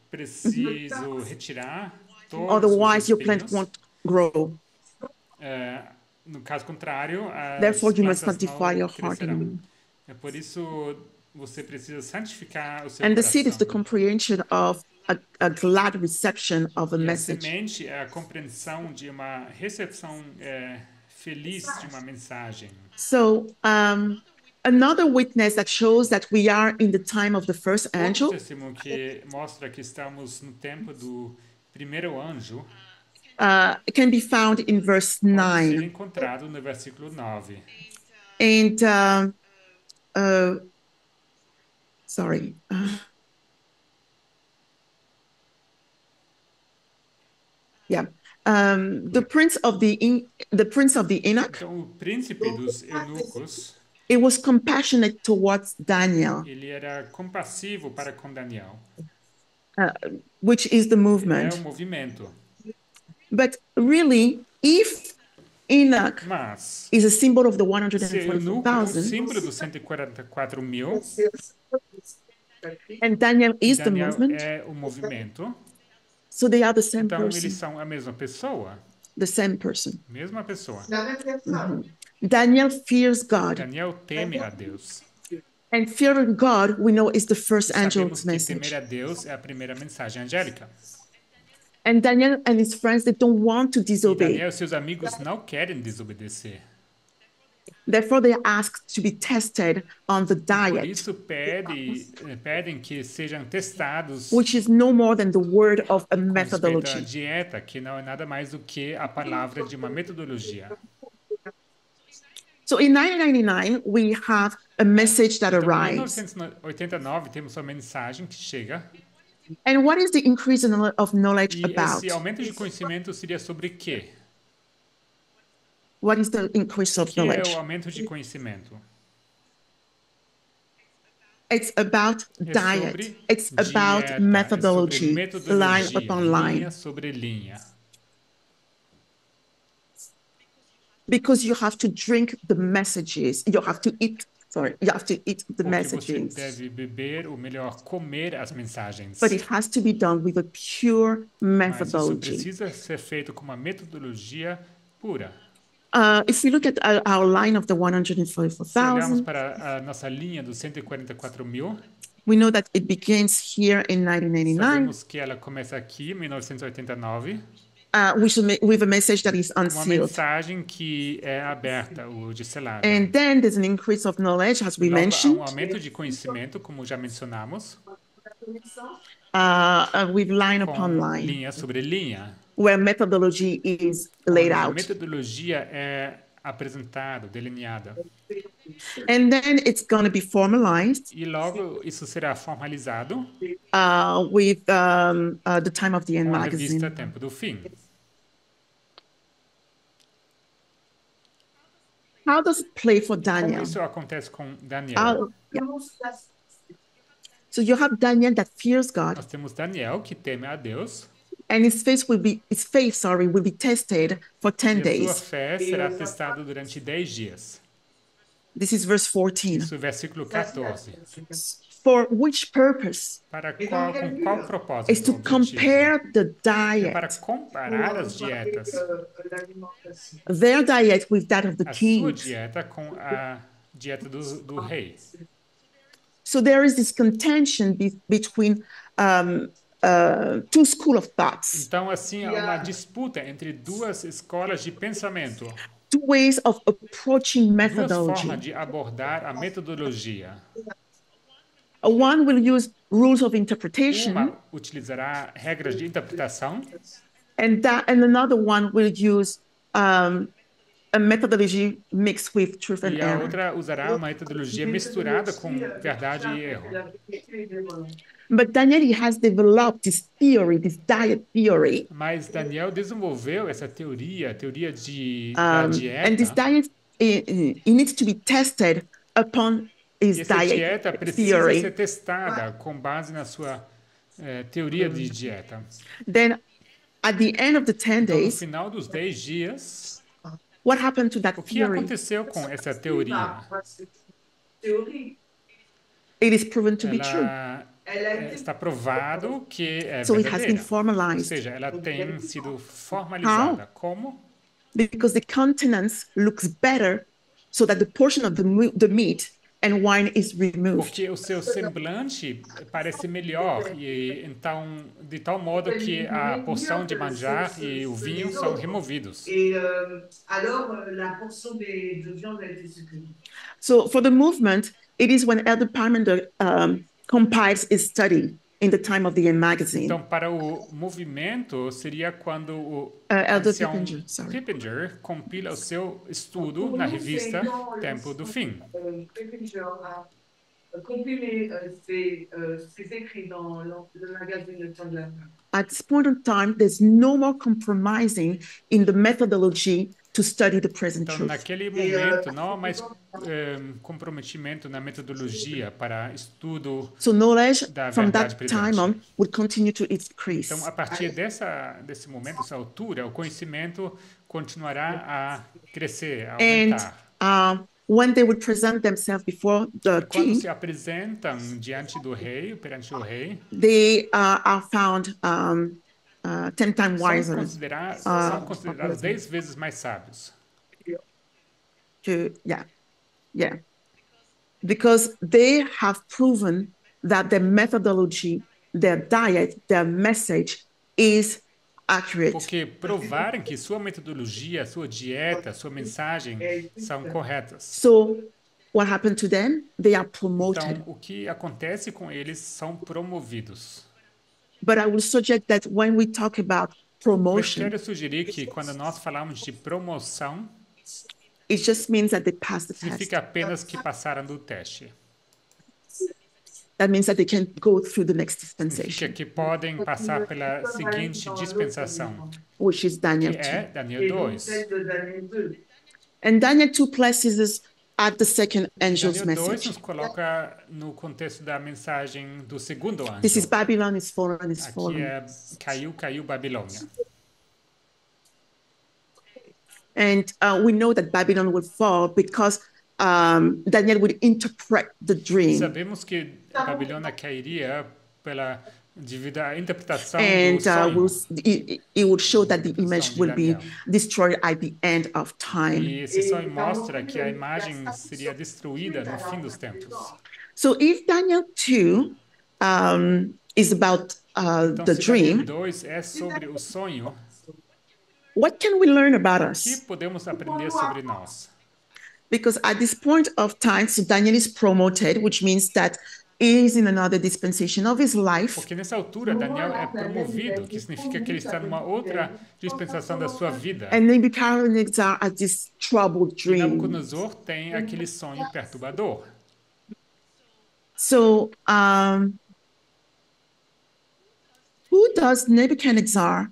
Preciso retirar todos otherwise os your plant espinhos. won't grow. No caso contrário, as Therefore, you must plantas sanctify não your heart. crescerão. É por isso você precisa santificar o seu And the coração. seed is the comprehension of a glad reception of a E a message. semente é a compreensão de uma recepção feliz de uma mensagem. So, another witness that shows that we are in the time of the first Outro angel testemunho que mostra que estamos no tempo do primeiro anjo can be found in verse pode ser 9. encontrado no versículo 9. And, sorry. Yeah. The prince of the Enoch, Então, o príncipe dos eunucos, it was compassionate towards Daniel, ele era compassivo para com Daniel. which is the É movement. o movimento. But really, if Enoch Mas, is a symbol of the se eunuco é um 144,000, símbolo dos 144 mil, and Daniel is the Daniel movement, é o movimento, so they are the same então eles person, são a mesma pessoa. the same person. Mesma pessoa. Daniel fears God, Daniel teme a Deus. and fearing God, we know, is the first angel's Sabemos que message. temer a Deus é a primeira mensagem angélica. And Daniel and his friends, they don't want to E disobey. Daniel e seus amigos não querem desobedecer. Therefore, they are asked to be tested on the Por diet, isso pedem que sejam testados which is no more than the word of a com respeito à methodology. dieta, que não é nada mais do que a palavra de uma metodologia. So in 1999, we have a message that Então, em arrives. 1989, temos uma mensagem que chega. And what is the increase of knowledge E about? esse aumento de conhecimento seria sobre quê? What is the increase of O que é knowledge? o aumento de conhecimento? It's about É diet. sobre It's about dieta, methodology, é sobre line metodologia, upon linha line. sobre linha. Because you have to drink the messages. You have to eat Sorry, you have to eat the Porque você messages. deve beber, ou melhor, comer as mensagens. But it has to be done with a pure Mas isso methodology. precisa ser feito com uma metodologia pura. If we look at our line of the Se olharmos 144,000, para a nossa linha dos 144 mil, we know that it begins here in 1989 sabemos que ela começa aqui, em 1989, with a message that is com uma unsealed. mensagem que é aberta, ou de selada. And then there's an increase of knowledge, as we Logo, há mentioned, aumento de conhecimento, como já mencionamos, with line com upon line, linha sobre linha, where methodology is laid onde a out. metodologia é apresentada, delineada. And then it's going to be formalized E logo isso será formalizado with the Time of the End com a revista magazine. Tempo do Fim. How does it play for Como Daniel? isso acontece com Daniel? Yeah. So you have Daniel that fears God, Nós temos Daniel, que teme a Deus, and his faith will be tested for 10 e a sua days. fé será testada durante 10 dias. This is verse 14. Isso é o versículo 14. For which purpose? Com qual propósito? Is to Objetivo? compare the É para diet, comparar as dietas, their diet with that of the a sua kings. dieta com a dieta do rei. So there is this contention between two schools of thoughts, Então, assim, há uma disputa entre duas escolas de pensamento, two ways of approaching duas methodology. formas de abordar a metodologia. One will use rules of interpretation, Uma utilizará regras de interpretação and another one will use a methodology mixed with truth and e a error. outra usará uma metodologia misturada com verdade e erro. But Daniel has developed this theory, this diet theory, Mas Daniel desenvolveu essa teoria, a teoria da and this dieta. diet it needs to be tested upon his E essa diet dieta precisa theory. ser testada com base na sua teoria de dieta. Then, at the end of the 10 Então, no days, final dos 10 dias, what happened to that o que theory? aconteceu com essa teoria? It is proven to be true. Ela está provado que é So it has been verdadeira. Ou formalized seja, ela tem sido formalizada. Como? because the countenance looks better, so that the portion of the meat and wine is removed. Porque o seu semblante parece melhor e então de tal modo que a porção de manjar e o vinho são removidos. Et alors, la portion de viande a été supprimée. So for the movement, it is when Elder Parmenter compiles his study in the Time of the End magazine. Então, para o movimento, seria quando o Elder ancião Pippinger, sorry. Pippinger compila o seu estudo na revista Tempo do Fim. Pippinger a compilé ses écrits dans le magazine Le Temps de la Fin. At this point in time, there's no more compromising in the methodology to study the present Então, truth. naquele momento, não há mais comprometimento na metodologia para estudo. So knowledge da from verdade that time presente. on would continue to increase. Então, a partir desse momento, dessa altura, o conhecimento continuará a crescer, a And aumentar. when they would present themselves before the Quando king, se apresentam diante do rei, perante o rei, they are found 10 times são wiser. considerados 10 vezes mais sábios. Yeah. Because they have proven that their methodology, their diet, their message is accurate. Porque provarem que sua metodologia, sua dieta, sua mensagem são corretas. So what happened to them? They are promoted. Então, o que acontece com eles são promovidos. But I will suggest that when we talk about Mas promotion, quero sugerir que quando nós falamos de promoção, it just means that they passed the test. significa apenas que passaram do teste. That means that they can go through the next Significa dispensation, que podem passar pela seguinte dispensação, which is Daniel que 2. é Daniel Et donc, 2. celle de Daniel 2. And Daniel 2 places us at the second angel's Daniel 2 message. nos coloca no contexto da mensagem do segundo This is anjo. Babylon is fallen, is Aqui fallen. é caiu Babilônia. And we know that Babylon will fall because Daniel would interpret the dream. Sabemos que Babilônia cairia devido à interpretação And do sonho. it would show that the image de will be Daniel. destroyed at the end of time. E esse sonho mostra que a imagem seria destruída no fim dos tempos. So if Daniel 2 is about Então, the se dream, Daniel 2 é sobre o sonho, what can we learn about o que us? podemos aprender sobre nós? Because at this point of time, so Daniel is promoted, which means that he is in another dispensation of his life. Porque nessa altura Daniel é promovido, que significa que ele está numa outra dispensação da sua vida. And Nebuchadnezzar has this troubled E dream. Nabucodonosor tem aquele sonho perturbador. So who does Nebuchadnezzar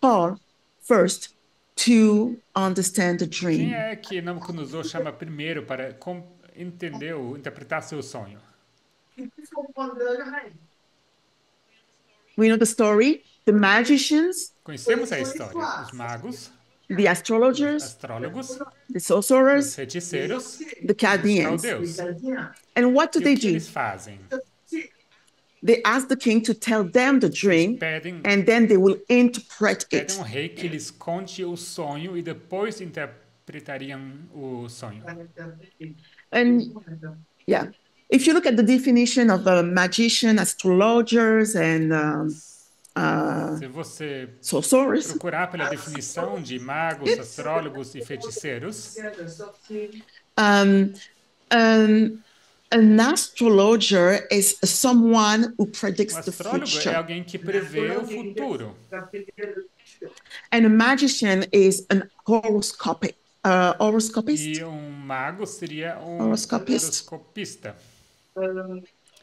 call first to understand the Quem dream? é que Nabucodonosor chama primeiro para entender ou interpretar seu sonho? We know the story. The magicians, Conhecemos a história. Os magos, the astrologers, astrólogos, the os sorcerers, feiticeiros, the os Chaldeans. caldeus. And what do E they o que do? eles fazem? They ask the king to tell them the dream, Pedem, and then they will interpret pedem it. ao rei que lhes conte o sonho e depois interpretariam o sonho. And yeah, if you look at the definition of a magician, astrologers, and Se você sorcerers, procurar pela definição de magos, astrólogos e feiticeiros, an astrologer is someone who predicts the astrólogo é future, alguém que prevê o futuro. and a magician is an horoscopist. E mago seria Horoscopist. horoscopista.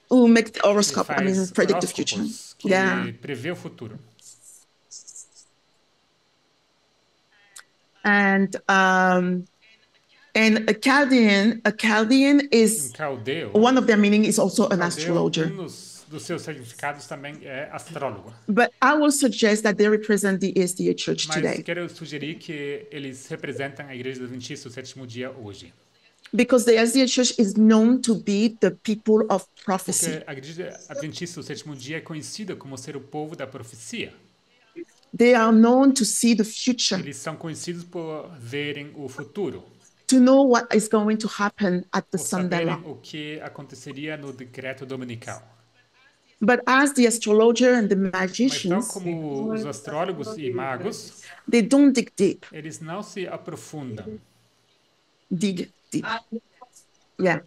Who makes the Que horoscope, faz predict the future. horóscopos, que Yeah. prevê o futuro. And a Chaldean is Caldeu, one of their meaning is also an caldeu astrologer. dos seus significados também é astrólogo. But I will suggest that they represent the SDA Church Mas today, quero sugerir que eles representam a Igreja Adventista do Sétimo Dia hoje. because the SDA Church is known to be the people of prophecy. Porque a Igreja Adventista do Sétimo Dia é conhecida como ser o povo da profecia. They are known to see the future, Eles são conhecidos por verem o futuro, to know what is going to happen at the por Sunday saberem law. o que aconteceria no decreto dominical. But as the astrologer and the Mas tal magicians, como os astrólogos e magos, they don't dig deep. eles não se aprofundam. Dig deep. Yeah.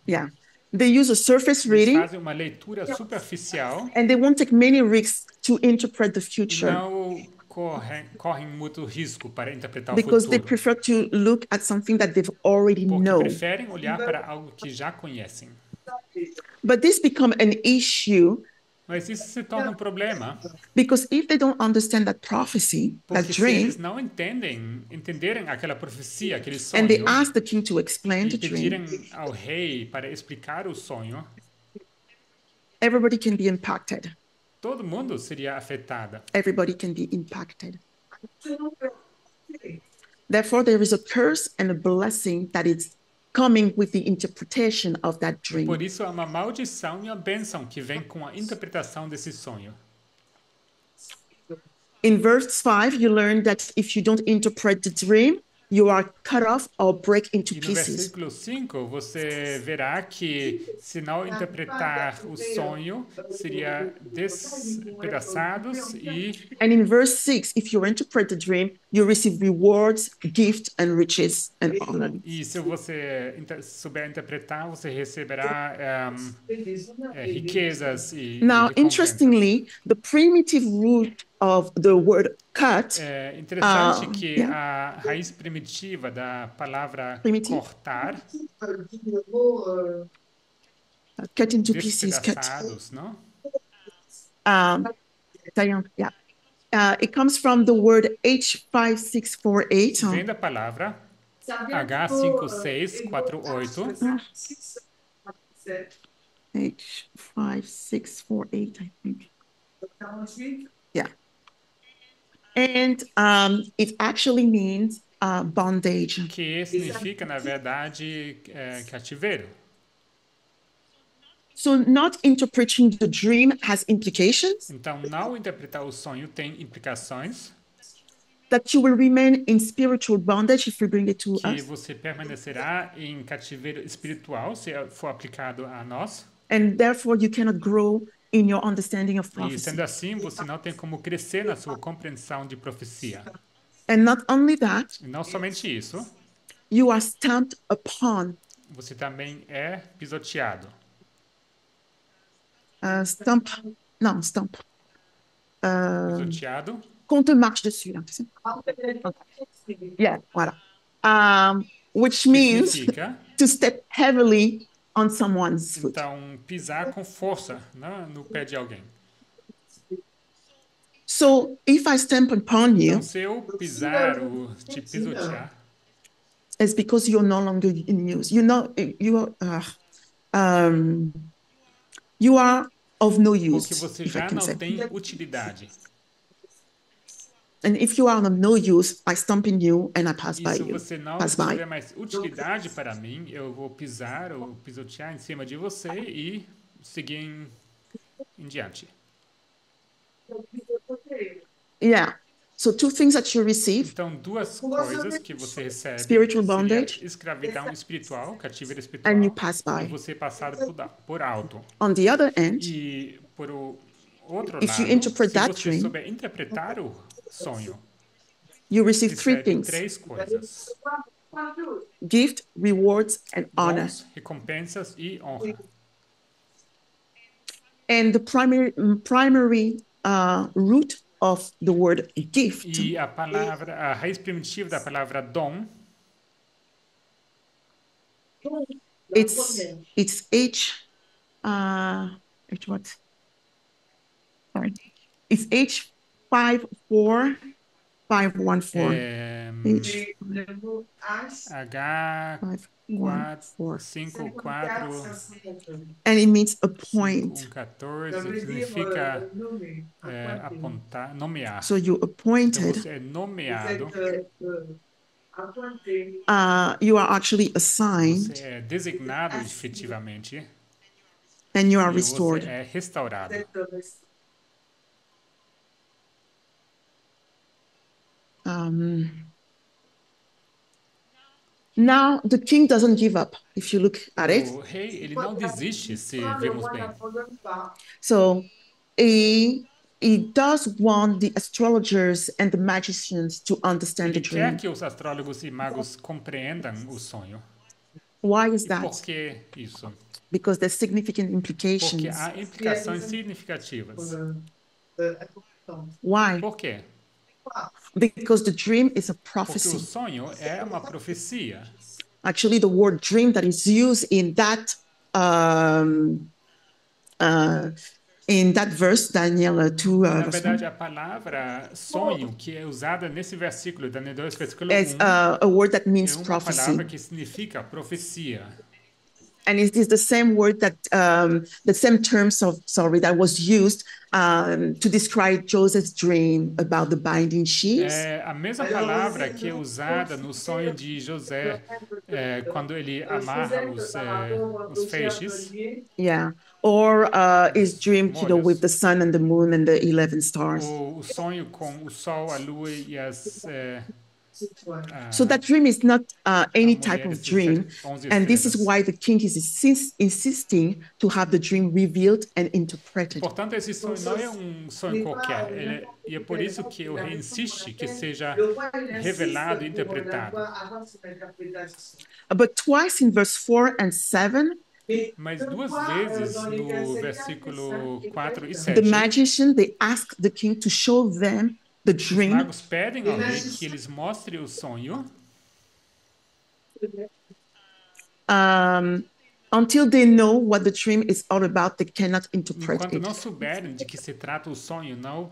Yeah. They use a surface Eles reading, fazem uma leitura superficial and they won't take many risks to interpret the e future, não correm muito risco para interpretar o because they futuro. prefer to look at something that they've already Porque know. preferem olhar para algo que já conhecem. But this become an issue Mas isso se torna um problema, because if they don't understand that prophecy, that porque se dream, eles não entenderem aquela profecia, aquele and they sonho, ask the king to explain e the dream, pedirem ao rei para explicar o sonho, everybody can be impacted. todo mundo seria afetado. Everybody can be impacted. Therefore, there is a curse and a blessing that is coming with the interpretation of that dream. Por isso, há uma maldição e uma bênção que vem com a interpretação desse sonho. In verse 5, you learn that if you don't interpret the dream, you are cut off or break into E no pieces. versículo 5, você verá que se não interpretar o sonho, seria despedaçados e And in verse 6, if you interpret the dream, you receive rewards, gifts, and riches and honor. se você souber interpretar, você receberá riquezas e Now, recompensas. interestingly, the primitive root of the word cut, É interessante que yeah. a raiz primitiva da palavra Primitive. cortar, cut into pieces, cut. despedaçados, não? Yeah. It comes from the word H5648. Vem da palavra H5648, H5648, I think. Yeah. And it actually means bondage. que significa, na verdade, cativeiro. So not interpreting the dream has implications Então, não interpretar o sonho tem implicações that you will remain in spiritual bondage if we bring it to que us. você permanecerá em cativeiro espiritual se for aplicado a nós. And therefore you cannot grow in your understanding of E prophecy. sendo assim, você não tem como crescer na sua compreensão de profecia. And not only that, E não somente isso, you are stamped upon, você também é pisoteado. stamp, não, stamp. Pisoteado Qu'on te marche dessus, là, tu sais. Yeah, voilà. Which que means significa, to step heavily on someone's foot. então, pisar com força, né, no pé de alguém. So if I stamp upon you, Então, se eu pisar ou te pisotear, it's because you're no longer in use. You are of no porque use, você if I já can não say. tem utilidade. And if you are of no use, I stamp in you and I pass E by se you. você não Pass by. tiver mais utilidade para mim, eu vou pisar ou pisotear em cima de você e seguir em diante. Yeah. So two things that you receive, Então, duas coisas que você recebe spiritual seria bondage escravidão espiritual, cativeiro and espiritual, you pass e by. você passado por alto. On the other end, E por o outro if you lado, interpret se that você dream, souber interpretar o sonho, you receive three recebe things: três coisas: gift, rewards, and honor. dons, recompensas e honra. And the primary root of the word gift, E a raiz primitiva da palavra dom, it's what? Sorry, it's H54514. é H H454 and it means a point. 5114 significa apontar, nomear. So you Então appointed. você é nomeado, You are actually assigned, você é designado efetivamente and you are e você restored. é restaurado. Now the king doesn't give up. If you look at it, O rei, ele não desiste, se vemos bem. so he does want the astrologers and the magicians to understand the Ele quer dream. que os astrólogos e magos compreendam o sonho. Why is E that? por que isso? Because there's significant Porque implications. há implicações significativas. Why? Por quê? Because the dream is a Porque o prophecy. sonho é uma profecia. Actually, the word dream that is used in that verse, Daniel 2, Na verse verdade, 1, a palavra sonho, que é usada nesse versículo, Daniel 2, versículo is 1, a word that means é uma prophecy. palavra que significa profecia. And it is the same word that, the same terms that was used to describe Joseph's dream about the binding sheaves. É a mesma palavra que é usada no sonho de José, quando ele amarra os feixes. Yeah. Or his dream, molhos. with the sun and the moon and the 11 stars. O sonho com o sol, a lua e as So that dream is not any type mulheres of e dream. 11 And this is estrelas. why the king is insisting to have the dream revealed and interpreted. Portanto, esse sonho não é um sonho qualquer. E é por isso que o rei insiste que seja revelado e interpretado. But twice in verse 4 and 7, Mas duas vezes no versículo 4 e the 7, magician, they ask the king to show them the os dream magos pedem ao rei que eles mostrem o sonho until they know what the dream is all about. They cannot interpret enquanto it. não souberem de que se trata o sonho, não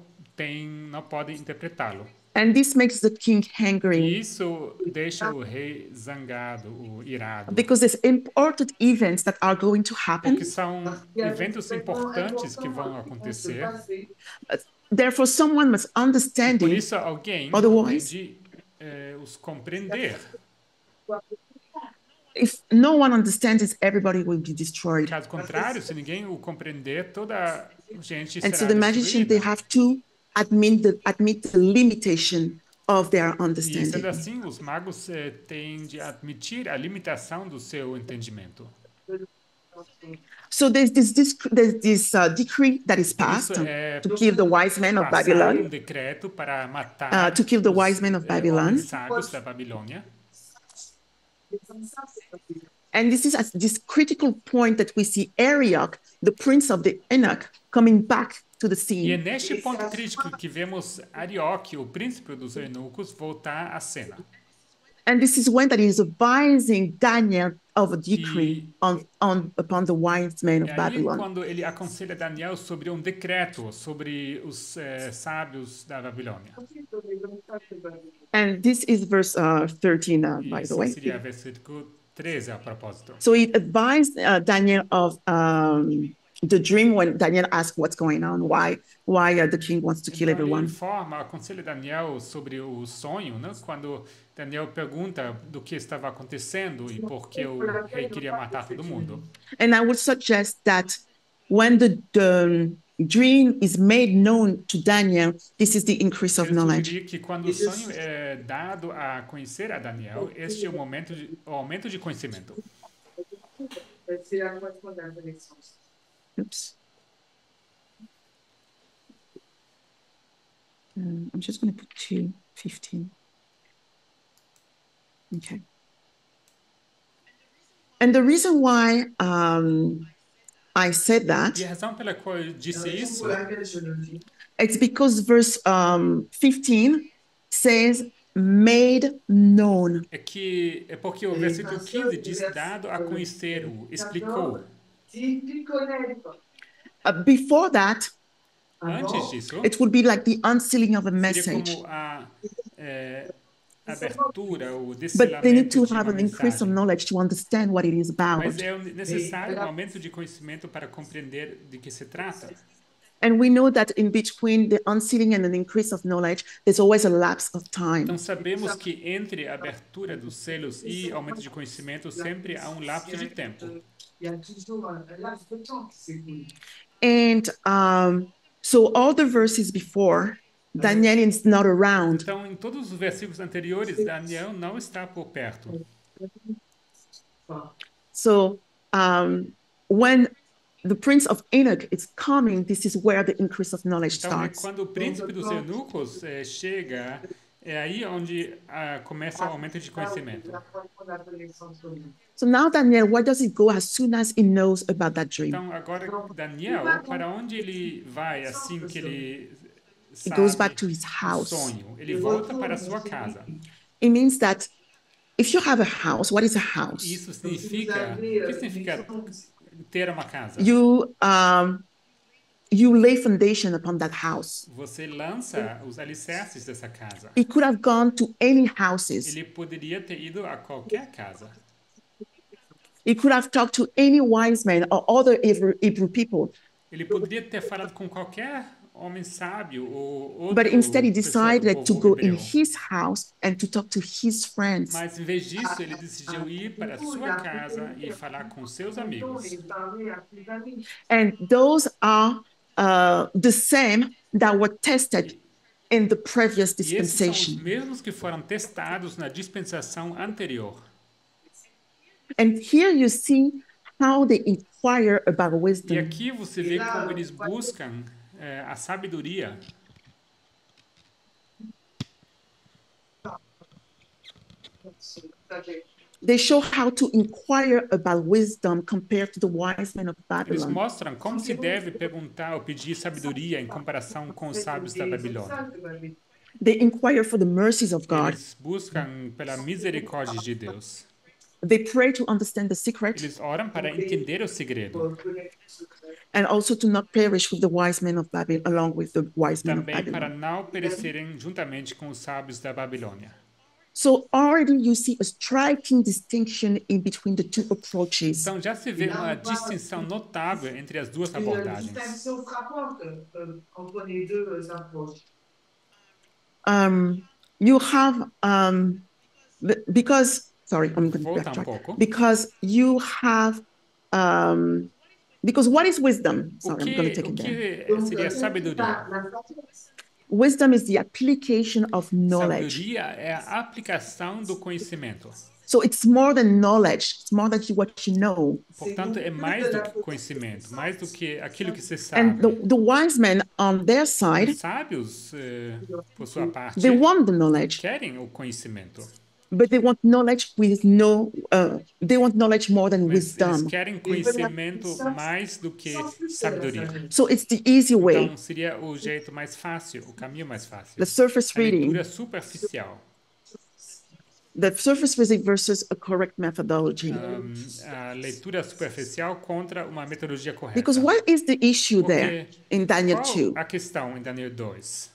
podem interpretá-lo. And this makes the king E angry isso deixa o rei zangado, o irado. because there's important events that are going to happen. Porque são eventos importantes que vão acontecer. Therefore, someone must understand Por it. isso, alguém Otherwise, tem de os compreender. If no one understands it, everybody will be destroyed. Caso contrário, se ninguém o compreender, toda a gente And so será the magician, they destruída. have to admit the limitation of their E sendo understanding. assim, os magos têm de admitir a limitação do seu entendimento. So there's this decree that is Por passed isso é to kill the wise men of passado Babylon, decreto para matar to kill the os wise men of Babylon. homens sábios da Babilônia. And this is at this critical point that we see Arioch, the prince of the Enoch, coming back to the E é scene. neste ponto crítico que vemos Arioque, o príncipe dos eunucos, voltar à cena. And this is when that he is advising Daniel of a decree upon the wise men of É aí Babylon. quando ele aconselha Daniel sobre um decreto sobre os sábios da Babilônia. And this is verse 13, E by the esse way. seria versículo 13 a propósito. So he advised Daniel of the dream when Daniel asked what's going on, why the king wants to kill Então, ele everyone. informa, aconselha Daniel sobre o sonho, né? Quando Daniel pergunta do que estava acontecendo e por que o rei queria matar todo mundo. And I would suggest that when the dream is made known to Daniel, this is the increase of Eu knowledge. sugeri que quando o sonho é dado a conhecer a Daniel, este é o momento o aumento de conhecimento. C'est la correspondance de naissance. Oops. I'm just going to put 2:15. Okay. And the reason why I said that, E a razão pela qual eu disse isso Pour laquelle je le dis, it's because verse 15 says made known. é porque o versículo 15 diz dado a conhecer-o, explicou. si tu connais pas, Before that, Antes disso, it would be like the unsealing of a seria message. como a abertura, o But they need descelamento to de have uma an increase of mensagem. knowledge to understand what it is about. Mas é necessário um aumento de conhecimento para compreender de que se trata. And we know that in between the unsealing and an increase of knowledge, there's always a lapse of time. Então sabemos que entre a abertura dos selos e aumento de conhecimento sempre há um lapso de tempo. il y a toujours un laps de temps qui s'écoule. And so all the verses before, Daniel is not around. Então, em todos os versículos anteriores, Daniel não está por perto. So when the prince of Enoch is coming, this is where the increase of knowledge Então, starts. quando o príncipe dos eunucos chega, é aí onde começa o aumento de conhecimento. La correspondance de naissance au monde. So now Daniel, where does he go as soon as he knows about that dream? Então, agora, Daniel, para onde ele vai assim que ele He goes sabe back to his o house. sonho? Ele volta para a sua casa. It means that if you have a house, what is a house? Isso significa, o que significa ter uma casa? You lay foundation upon that house. Você lança os alicerces dessa casa. He could have gone to any houses. Ele poderia ter ido a qualquer casa. He could have talked to any wise man or other Hebrew people. Ele poderia ter falado com qualquer homem sábio ou outro But instead, he pessoa do decided to povo go in hebreu. his house and to talk to his friends. Mas em vez disso, ele decidiu ir para a sua casa e falar com seus amigos. Et parler à ses amis. And those are the same that were tested in the previous E esses são os dispensation. mesmos que foram testados na dispensação anterior. And here you see how they inquire about E wisdom. aqui você vê como eles buscam a sabedoria. They show how to inquire about wisdom compared to the wise men of Eles Babylon. mostram como se deve perguntar ou pedir sabedoria em comparação com os sábios da Babilônia. They inquire for the mercies of God. Eles buscam pela misericórdia de Deus. They pray to understand the secret Eles oram para entender o segredo. and also to not perish with the wise men of Babylon, along with the wise men of Também para Babylon. não perecerem juntamente com os sábios da Babilônia. So already you see a striking distinction in between the two approaches. Então já se vê uma distinção notável entre as duas Une abordagens. distinction frappante entre les deux approches. you have because sorry, I'm going to Voltar backtrack. pouco. Because you have because what is wisdom? O Sorry, I'm going to take o it there. que seria sabedoria? Wisdom is the application of knowledge. Sabedoria é a aplicação do conhecimento. So it's more than knowledge. It's more than what you know. Portanto, é mais do que conhecimento, mais do que aquilo que você And sabe. the wise men on their Os side, sábios, por sua parte, they want the knowledge, querem o conhecimento, but they want knowledge with no. They want knowledge more than mas eles wisdom. querem conhecimento mais do que sabedoria. So it's the easy way, Então, seria o jeito mais fácil, o caminho mais fácil. the surface A leitura reading, superficial. the surface reading versus a correct methodology. A leitura superficial contra uma metodologia correta. Because what is the issue there Porque in Daniel qual 2 a questão em Daniel 2?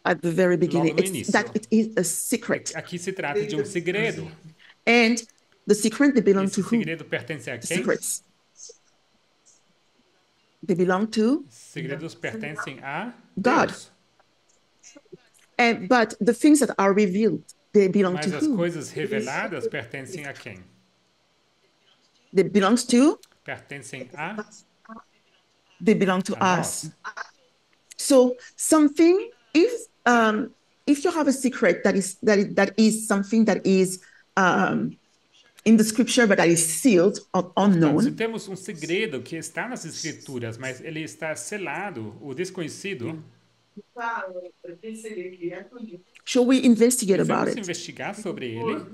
at the very beginning? no It's início. that it is a secret. Aqui se trata de um segredo. And the secret, they belong to Esse who? segredo pertence a The quem? secrets. They belong to Segredos pertencem a God. Deus. but the things that are revealed, they belong Mas to as who? coisas reveladas pertencem a quem? They belongs to Pertencem a they belong to a us. nós. So something, if you have a secret that is something that is in the scripture but that is sealed or Portanto, se unknown, temos um segredo que está nas escrituras, mas ele está selado, o desconhecido, should we investigate about devemos it? investigar sobre ele.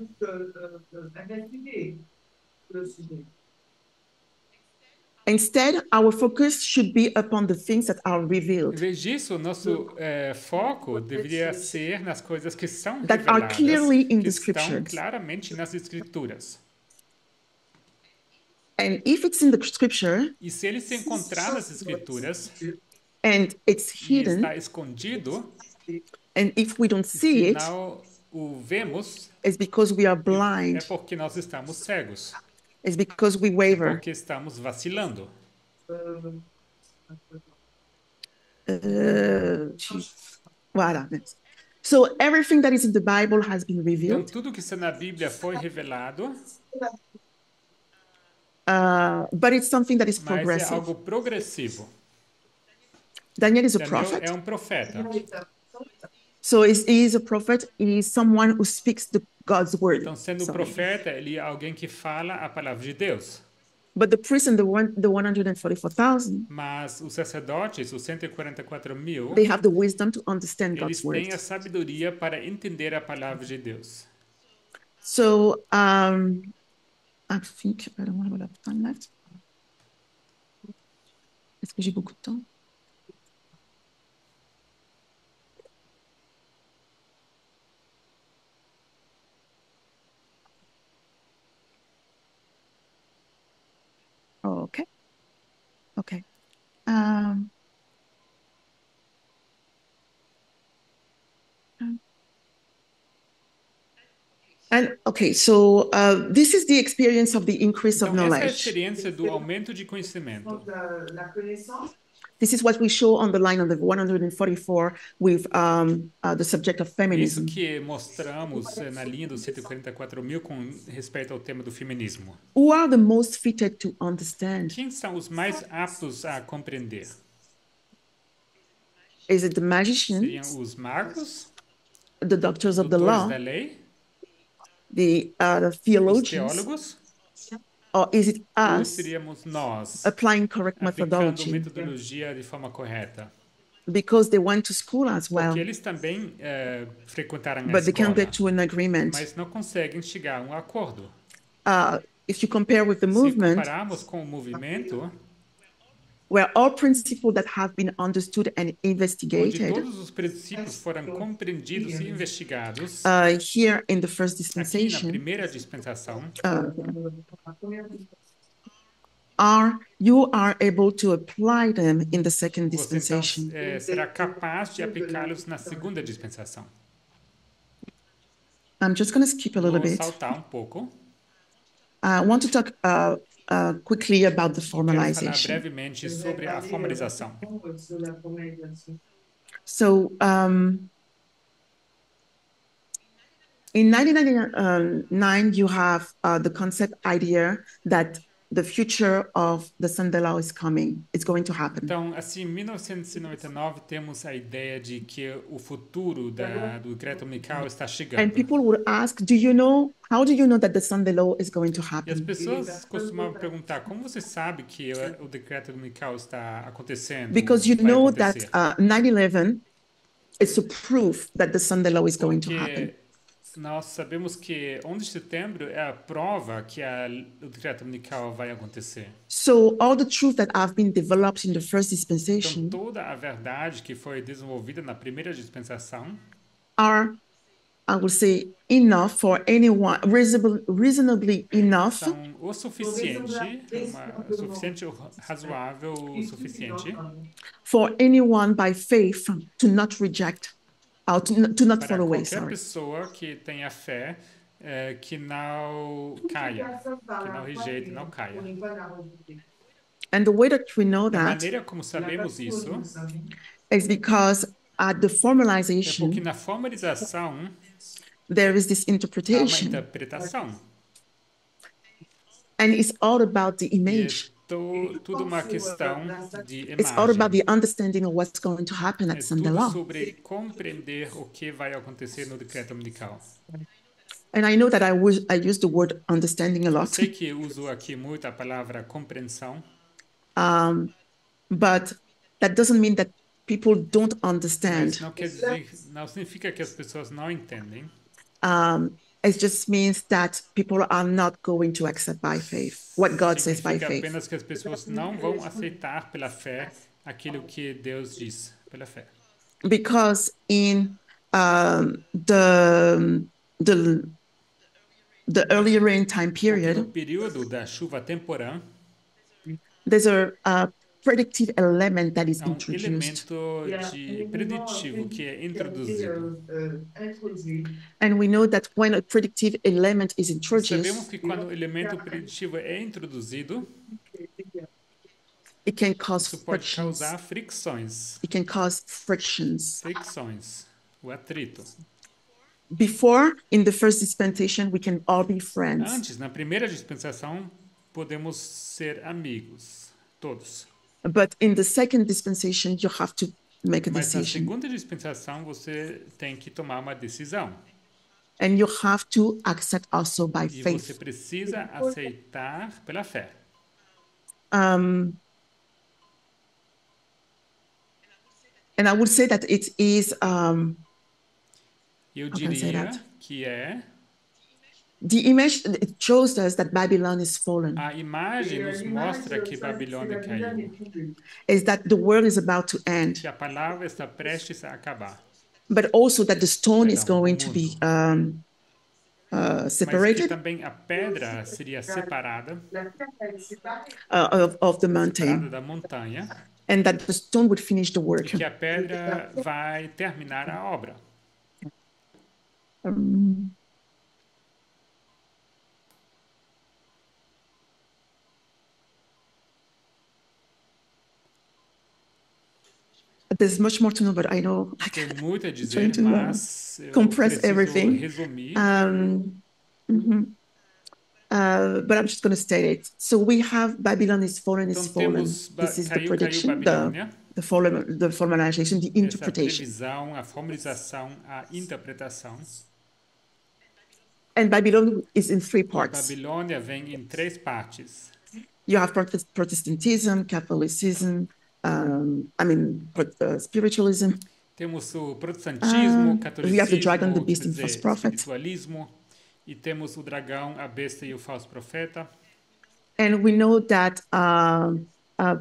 Instead, our focus should be upon the things that are Em revealed, vez disso, nosso foco deveria ser nas coisas que são that are reveladas, clearly in que the estão scriptures. claramente nas escrituras. And if it's in the scripture E se ele se encontrar nas escrituras and it's e hidden, está escondido, and if we don't e see se it, não o vemos, it's because we are é blind. porque nós estamos cegos, It's because we waver. porque estamos vacilando. Voilà. So everything that is in the Bible has been Então, revealed, tudo que está na Bíblia foi revelado, but it's something that is mas é progressive. algo progressivo. Daniel is a Daniel prophet. é um profeta. So he is a prophet. He is someone who speaks God's word. Então, sendo Sorry. profeta, ele é alguém que fala a palavra de Deus. But the priests and the 144,000, Mas os sacerdotes, os 144.000, they have the wisdom to understand eles God's word. têm a sabedoria para entender a palavra de Deus. So I think I don't have a lot of time left. Est-ce que j'ai beaucoup de temps? Oh, okay. Okay. And okay, so this is the experience of the increase of Então, essa é a knowledge. experiência do aumento de conhecimento. La connaissance, This is what we show on the line of the 144 with the subject of Isso feminism. que mostramos na linha dos 144.000 com respeito ao tema do feminismo. Who are the most fitted to understand? Quem são os mais aptos a compreender? Is it the magicians, Seriam os magos, the doctors of the doutores law, da lei, the os theologians, teólogos, or is it ou us seríamos nós, applying correct aplicando methodology? metodologia de forma correta? Because they went to school as well, Porque eles também frequentaram a but they can't escola, get to an agreement. mas não conseguem chegar a um acordo. If you compare with the Se movement, compararmos com o movimento, where all principles that have been understood and onde investigated todos os princípios foram compreendidos e investigados, here in the first aqui na dispensation, primeira dispensação, you are able to apply them in the second você então dispensation. será capaz de aplicá-los na segunda dispensação. I'm just going to skip a little Vou bit. saltar um pouco. I want to talk quickly about the Quero falar formalization. brevemente sobre a formalização. sur la formalisation. So In 1999, you have the concept idea that the future of the Sunday law is coming. It's going to happen. Então, assim, em 1999 temos a ideia de que o futuro do decreto dominical está And chegando. people would ask, do you know, how do you know that the Sunday law is going to E as happen? pessoas costumavam perguntar, como você sabe que o decreto dominical está acontecendo, Because you vai know that acontecer? 9/11 is a proof that the Sunday law is going to happen. Porque nós sabemos que 11 de setembro é a prova que o decreto dominical vai acontecer. So all the truth that have been developed in the first Então, dispensation toda a verdade que foi desenvolvida na primeira dispensação are, I would say, enough for anyone, reasonably enough são o suficiente, razoável o suficiente for anyone by faith to not reject, or to not para fall away, qualquer sorry. pessoa que tenha fé que não caia, que não rejeite, não caia. And the way that we know A that maneira como sabemos isso is because at the é porque formalization, na formalização there is this há uma interpretation, interpretação. and it's all about the E é image. tudo uma questão de It's all about imagem. the understanding of what's going to happen É at Sunday tudo law. sobre compreender o que vai acontecer no decreto dominical. And I know that I use the word understanding a Eu lot, sei que uso aqui muito a palavra compreensão, but that doesn't mean that people don't mas understand. não quer dizer, não significa que as pessoas não entendem. It just means that people are not going to accept by faith what God says by Significa faith. apenas que as pessoas não vão aceitar pela fé aquilo que Deus diz pela fé. Because in the earlier rain time Porque no period, período da chuva temporã, there's a predictive element that is há introduced. elemento preditivo que é introduzido. And we know that when a predictive element is Sabemos introduced, que quando o elemento preditivo é introduzido, it can cause isso pode frictions. causar fricções, It can cause frictions. o atrito. Before, in the first dispensation, we can all be friends. Antes, na primeira dispensação, podemos ser amigos, todos. But in the second dispensation, you have to make a Mas na decision. segunda dispensação, você tem que tomar uma decisão. And you have to accept also by E você faith. precisa aceitar pela fé. And I would say that it is, Eu can I say diria that? que é the image, it shows us that Babylon is fallen, a imagem nos mostra que Babilônia caiu, is that the world is about to end, que a palavra está prestes a acabar. but also that the stone is Perdão, o going to be Mas que separated também a pedra seria separada, of the separada mountain, da montanha, and that the stone would finish the e work. que a pedra vai terminar a obra. There's much more to know, but I know I Tem can muito a trying dizer, to mas eu compress preciso everything. resumir. But I'm just going to state it. So we have Babylon is fallen, Então is fallen. temos This is the caiu prediction, Babilônia, the formalization, the essa interpretation. previsão, a formalização, a interpretação. And Babylon is in three E parts. Babilônia vem em três partes. You have Protestantism, Catholicism, spiritualism. Temos o protestantismo, We have the dragon, the catolicismo, beast, quer and dizer, false prophet. espiritualismo, e temos o dragão, a besta e o falso profeta. And we know that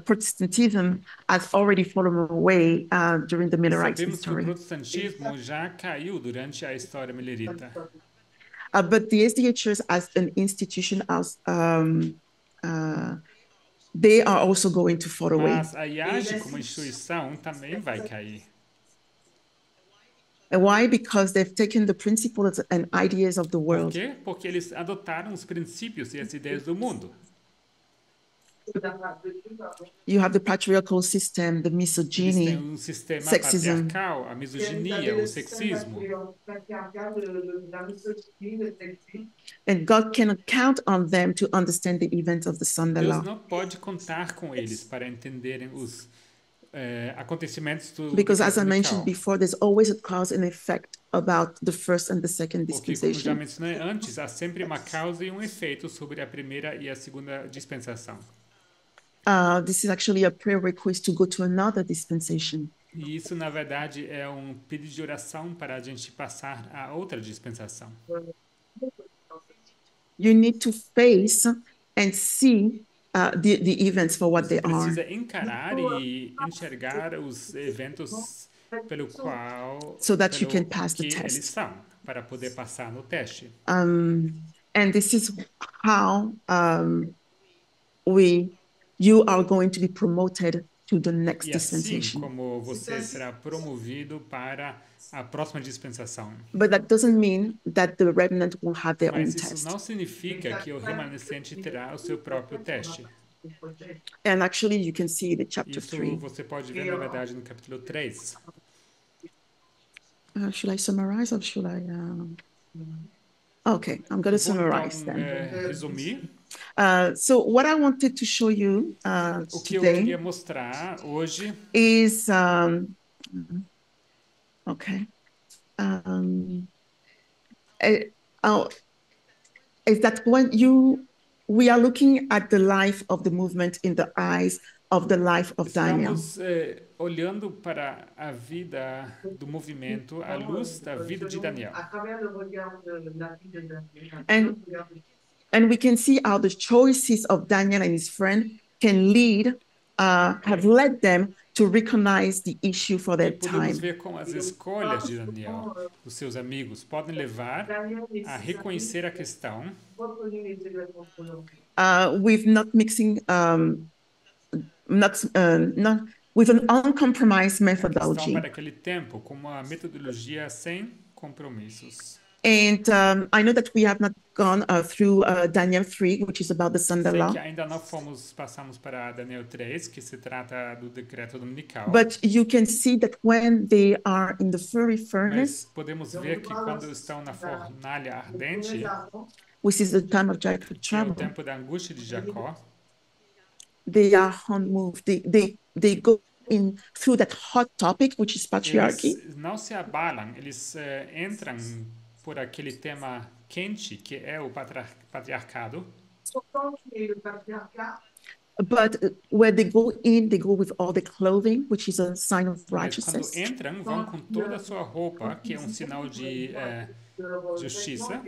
Protestantism has already fallen away during the Millerites Sabemos que o history. protestantismo já caiu durante a história milerita. But the SDA Church as an institution, they are also going to fall away. Mas a IAGE como instituição também vai cair. And why? Because they've taken the principles and ideas of the Por world quê? Porque eles adotaram os princípios e as ideias do mundo. You have the patriarchal system, the Eles têm misogyny, um sistema sexism. patriarcal, a Eles misoginia, avaient o le système sexismo. patriarcal, la misogynie, le sexisme. And God cannot count on them to understand the events of the Deus Sandala. não pode contar com eles para entenderem os acontecimentos do Because as decreto I mentioned dominical. before, there's always a cause and effect about the first and the second Porque, como já dispensation. mencionei antes, há sempre uma causa e um efeito sobre a primeira e a segunda dispensação. This is actually a prerequisite to go to another dispensation. E isso, na verdade, é um pedido de oração para a gente passar a outra dispensação. You need to face and see the events for what Você they are. precisa encarar e enxergar os eventos pelo qual So that you pelo can pass the que test. eles são, para poder passar no teste. And this is how you are going to be promoted to the next E assim dispensation. como você será promovido para a próxima dispensação. But that doesn't mean that the remnant won't have their own Mas isso test. não significa que o remanescente terá o seu próprio teste. And actually, you can see the chapter Isso 3. você pode ver, na verdade, no capítulo 3. Should I summarize or should I? Okay, I'm going to Vou summarize então then. resumir. So what I wanted to show you O que eu today queria mostrar hoje is okay. Is that when we are looking at the life of the movement in the eyes of the life of Daniel. estamos olhando para a vida do movimento à luz da vida de Daniel. À travers le regard de la vie de Daniel. And we can see how the choices of Daniel and his friend can have led them to recognize the issue for E their podemos time. ver como as escolhas de Daniel, dos seus amigos, podem levar a reconhecer a questão. With not mixing, with an uncompromised A questão methodology. para aquele tempo, com uma metodologia sem compromissos. And I know that we have not gone through Daniel 3, which is about the Sunday Sei law. que ainda não passamos para Daniel 3, que se trata do decreto dominical. But you can see that when they are in the fiery furnace, Mas podemos ver que quando estão na fornalha ardente, which is the time of Jacob's que é o trouble, tempo da angústia de Jacó, they are unmoved. They go in through that hot topic, which is patriarchy. eles não se abalam, eles entram por aquele tema quente, que é o patriarcado. But where they go in, they go with all the clothing, which is a sign of Mas quando righteousness. entram, vão com toda a sua roupa, que é um sinal de justiça.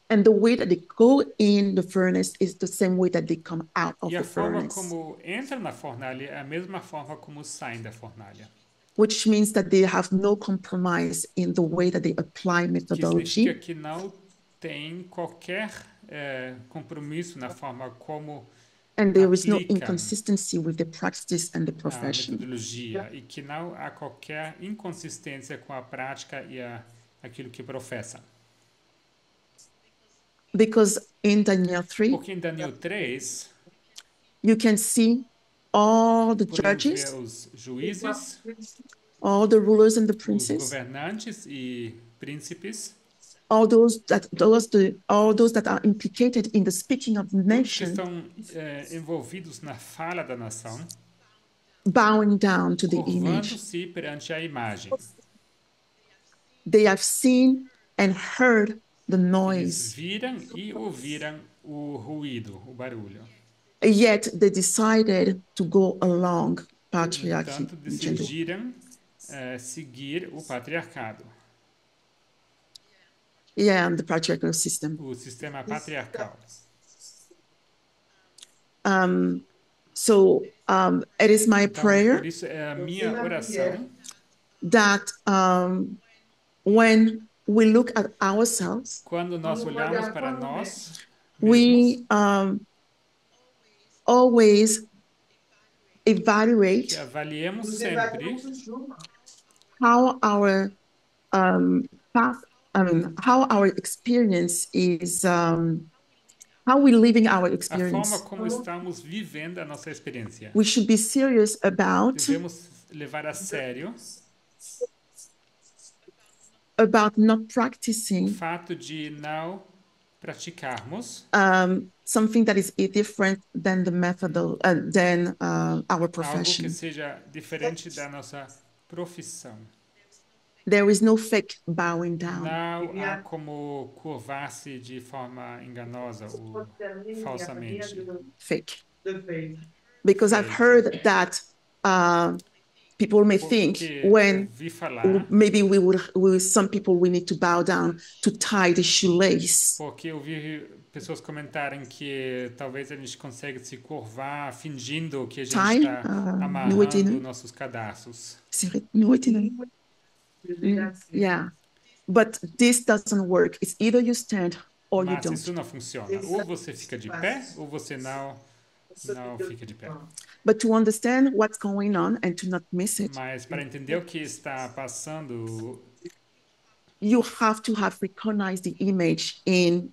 And the way that they go in the furnace is the same way that they come out of E a the forma furnace, como entram na fornalha é a mesma forma como saem da fornalha. which means that they have no compromise in the way that they apply Que significa methodology. que não tem qualquer compromisso na forma como And there is no aplicam inconsistency with the practice and the a profession. metodologia e que não há qualquer inconsistência com a prática e aquilo que professam. Because in Daniel 3, Porque em Daniel 3, you can see all the podemos ver judges, os juízes, all the rulers and the os princes, governantes e príncipes, all those that are implicated in the speaking of the todos que nation, estão envolvidos na fala da nação, bowing down to the image. curvando-se perante a imagem. They have seen and heard the Eles noise, viram e ouviram o ruído, o barulho. yet they decided to go along patriarchy. Portanto, decidiram seguir o patriarcado, Yeah, and the patriarchal system. o sistema patriarcal. So it is my Então, prayer por isso é a minha oração that when we look at ourselves, quando nós olhamos para nós mesmos, we always que evaluate avaliemos sempre how our path, how our experience is how we're living our a forma experience. como estamos vivendo a nossa experiência. We should be serious about Devemos levar a sério not o practicing fato de não praticarmos something that is different than the method than our algo que profession. seja diferente da nossa profissão. There is no fake bowing down. Não há como curvar-se de forma enganosa ou falsamente. Fake. The faith. Because I've Fake. heard that people may think Porque when ouvi falar, maybe some people we need to bow down to tie the shoelace. porque eu vi pessoas comentarem que talvez a gente consegue se curvar fingindo que a gente Tie, está amarrando no nossos cadarços. Yeah, but this doesn't work. It's either you stand or you Mas isso don't. não funciona. Ou você fica de pé, ou você não fica de pé. But to understand what's going on and to not miss it, Mas para entender o que está passando, you have to have recognized the image in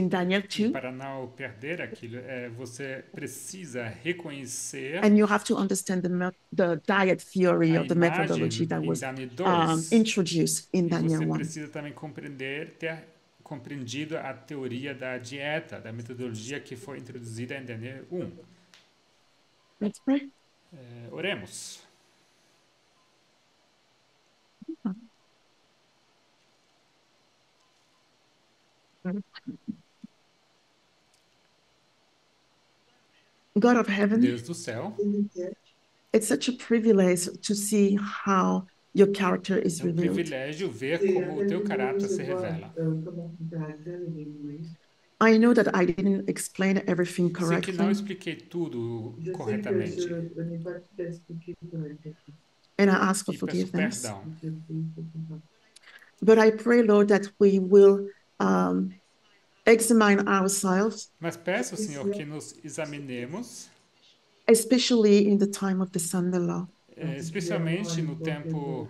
Daniel e 2, para não perder aquilo, você precisa reconhecer and you have to understand the diet theory a of the methodology imagem that em was Daniel 2. introduced in E Daniel você 1. precisa também ter compreendido a teoria da dieta, da metodologia que foi introduzida em Daniel 1. Let's pray. Oremos. God of heaven, Deus do céu, it's such a privilege to see how your character is é um revealed. privilégio ver como o teu caráter se revela. I know that I didn't explain everything Sei que não correctly, expliquei tudo corretamente. and I ask for E peço forgiveness. perdão. But I pray, Lord, that we will examine ourselves, Mas peço, Senhor, que nos examinemos, especially in the time of the Sunday law, especialmente no tempo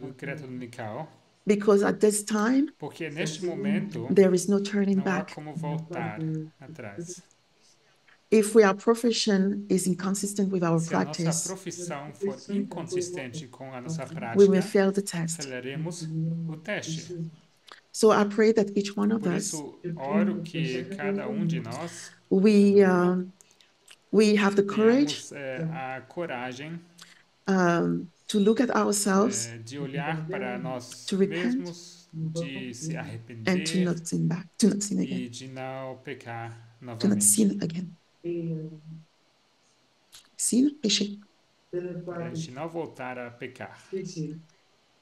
do decreto dominical, because at this time porque neste momento there is no turning não há back. como voltar atrás. If our profession is inconsistent with our Se a nossa practice, profissão for inconsistente com a nossa we will prática, fail the test. falharemos o teste. So I pray that each one of Por us, isso, oro que cada de nós we have the courage tenhamos a coragem to look at ourselves de olhar para nós to repent mesmos, de se and to arrepender not sin back, to not sin again, e de não pecar to not novamente. sin again. Sin, péché. De não voltar a pecar.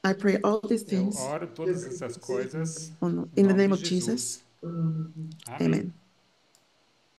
I pray all these Eu things oro todas essas coisas in the name de of Jesus. Amém. Amen.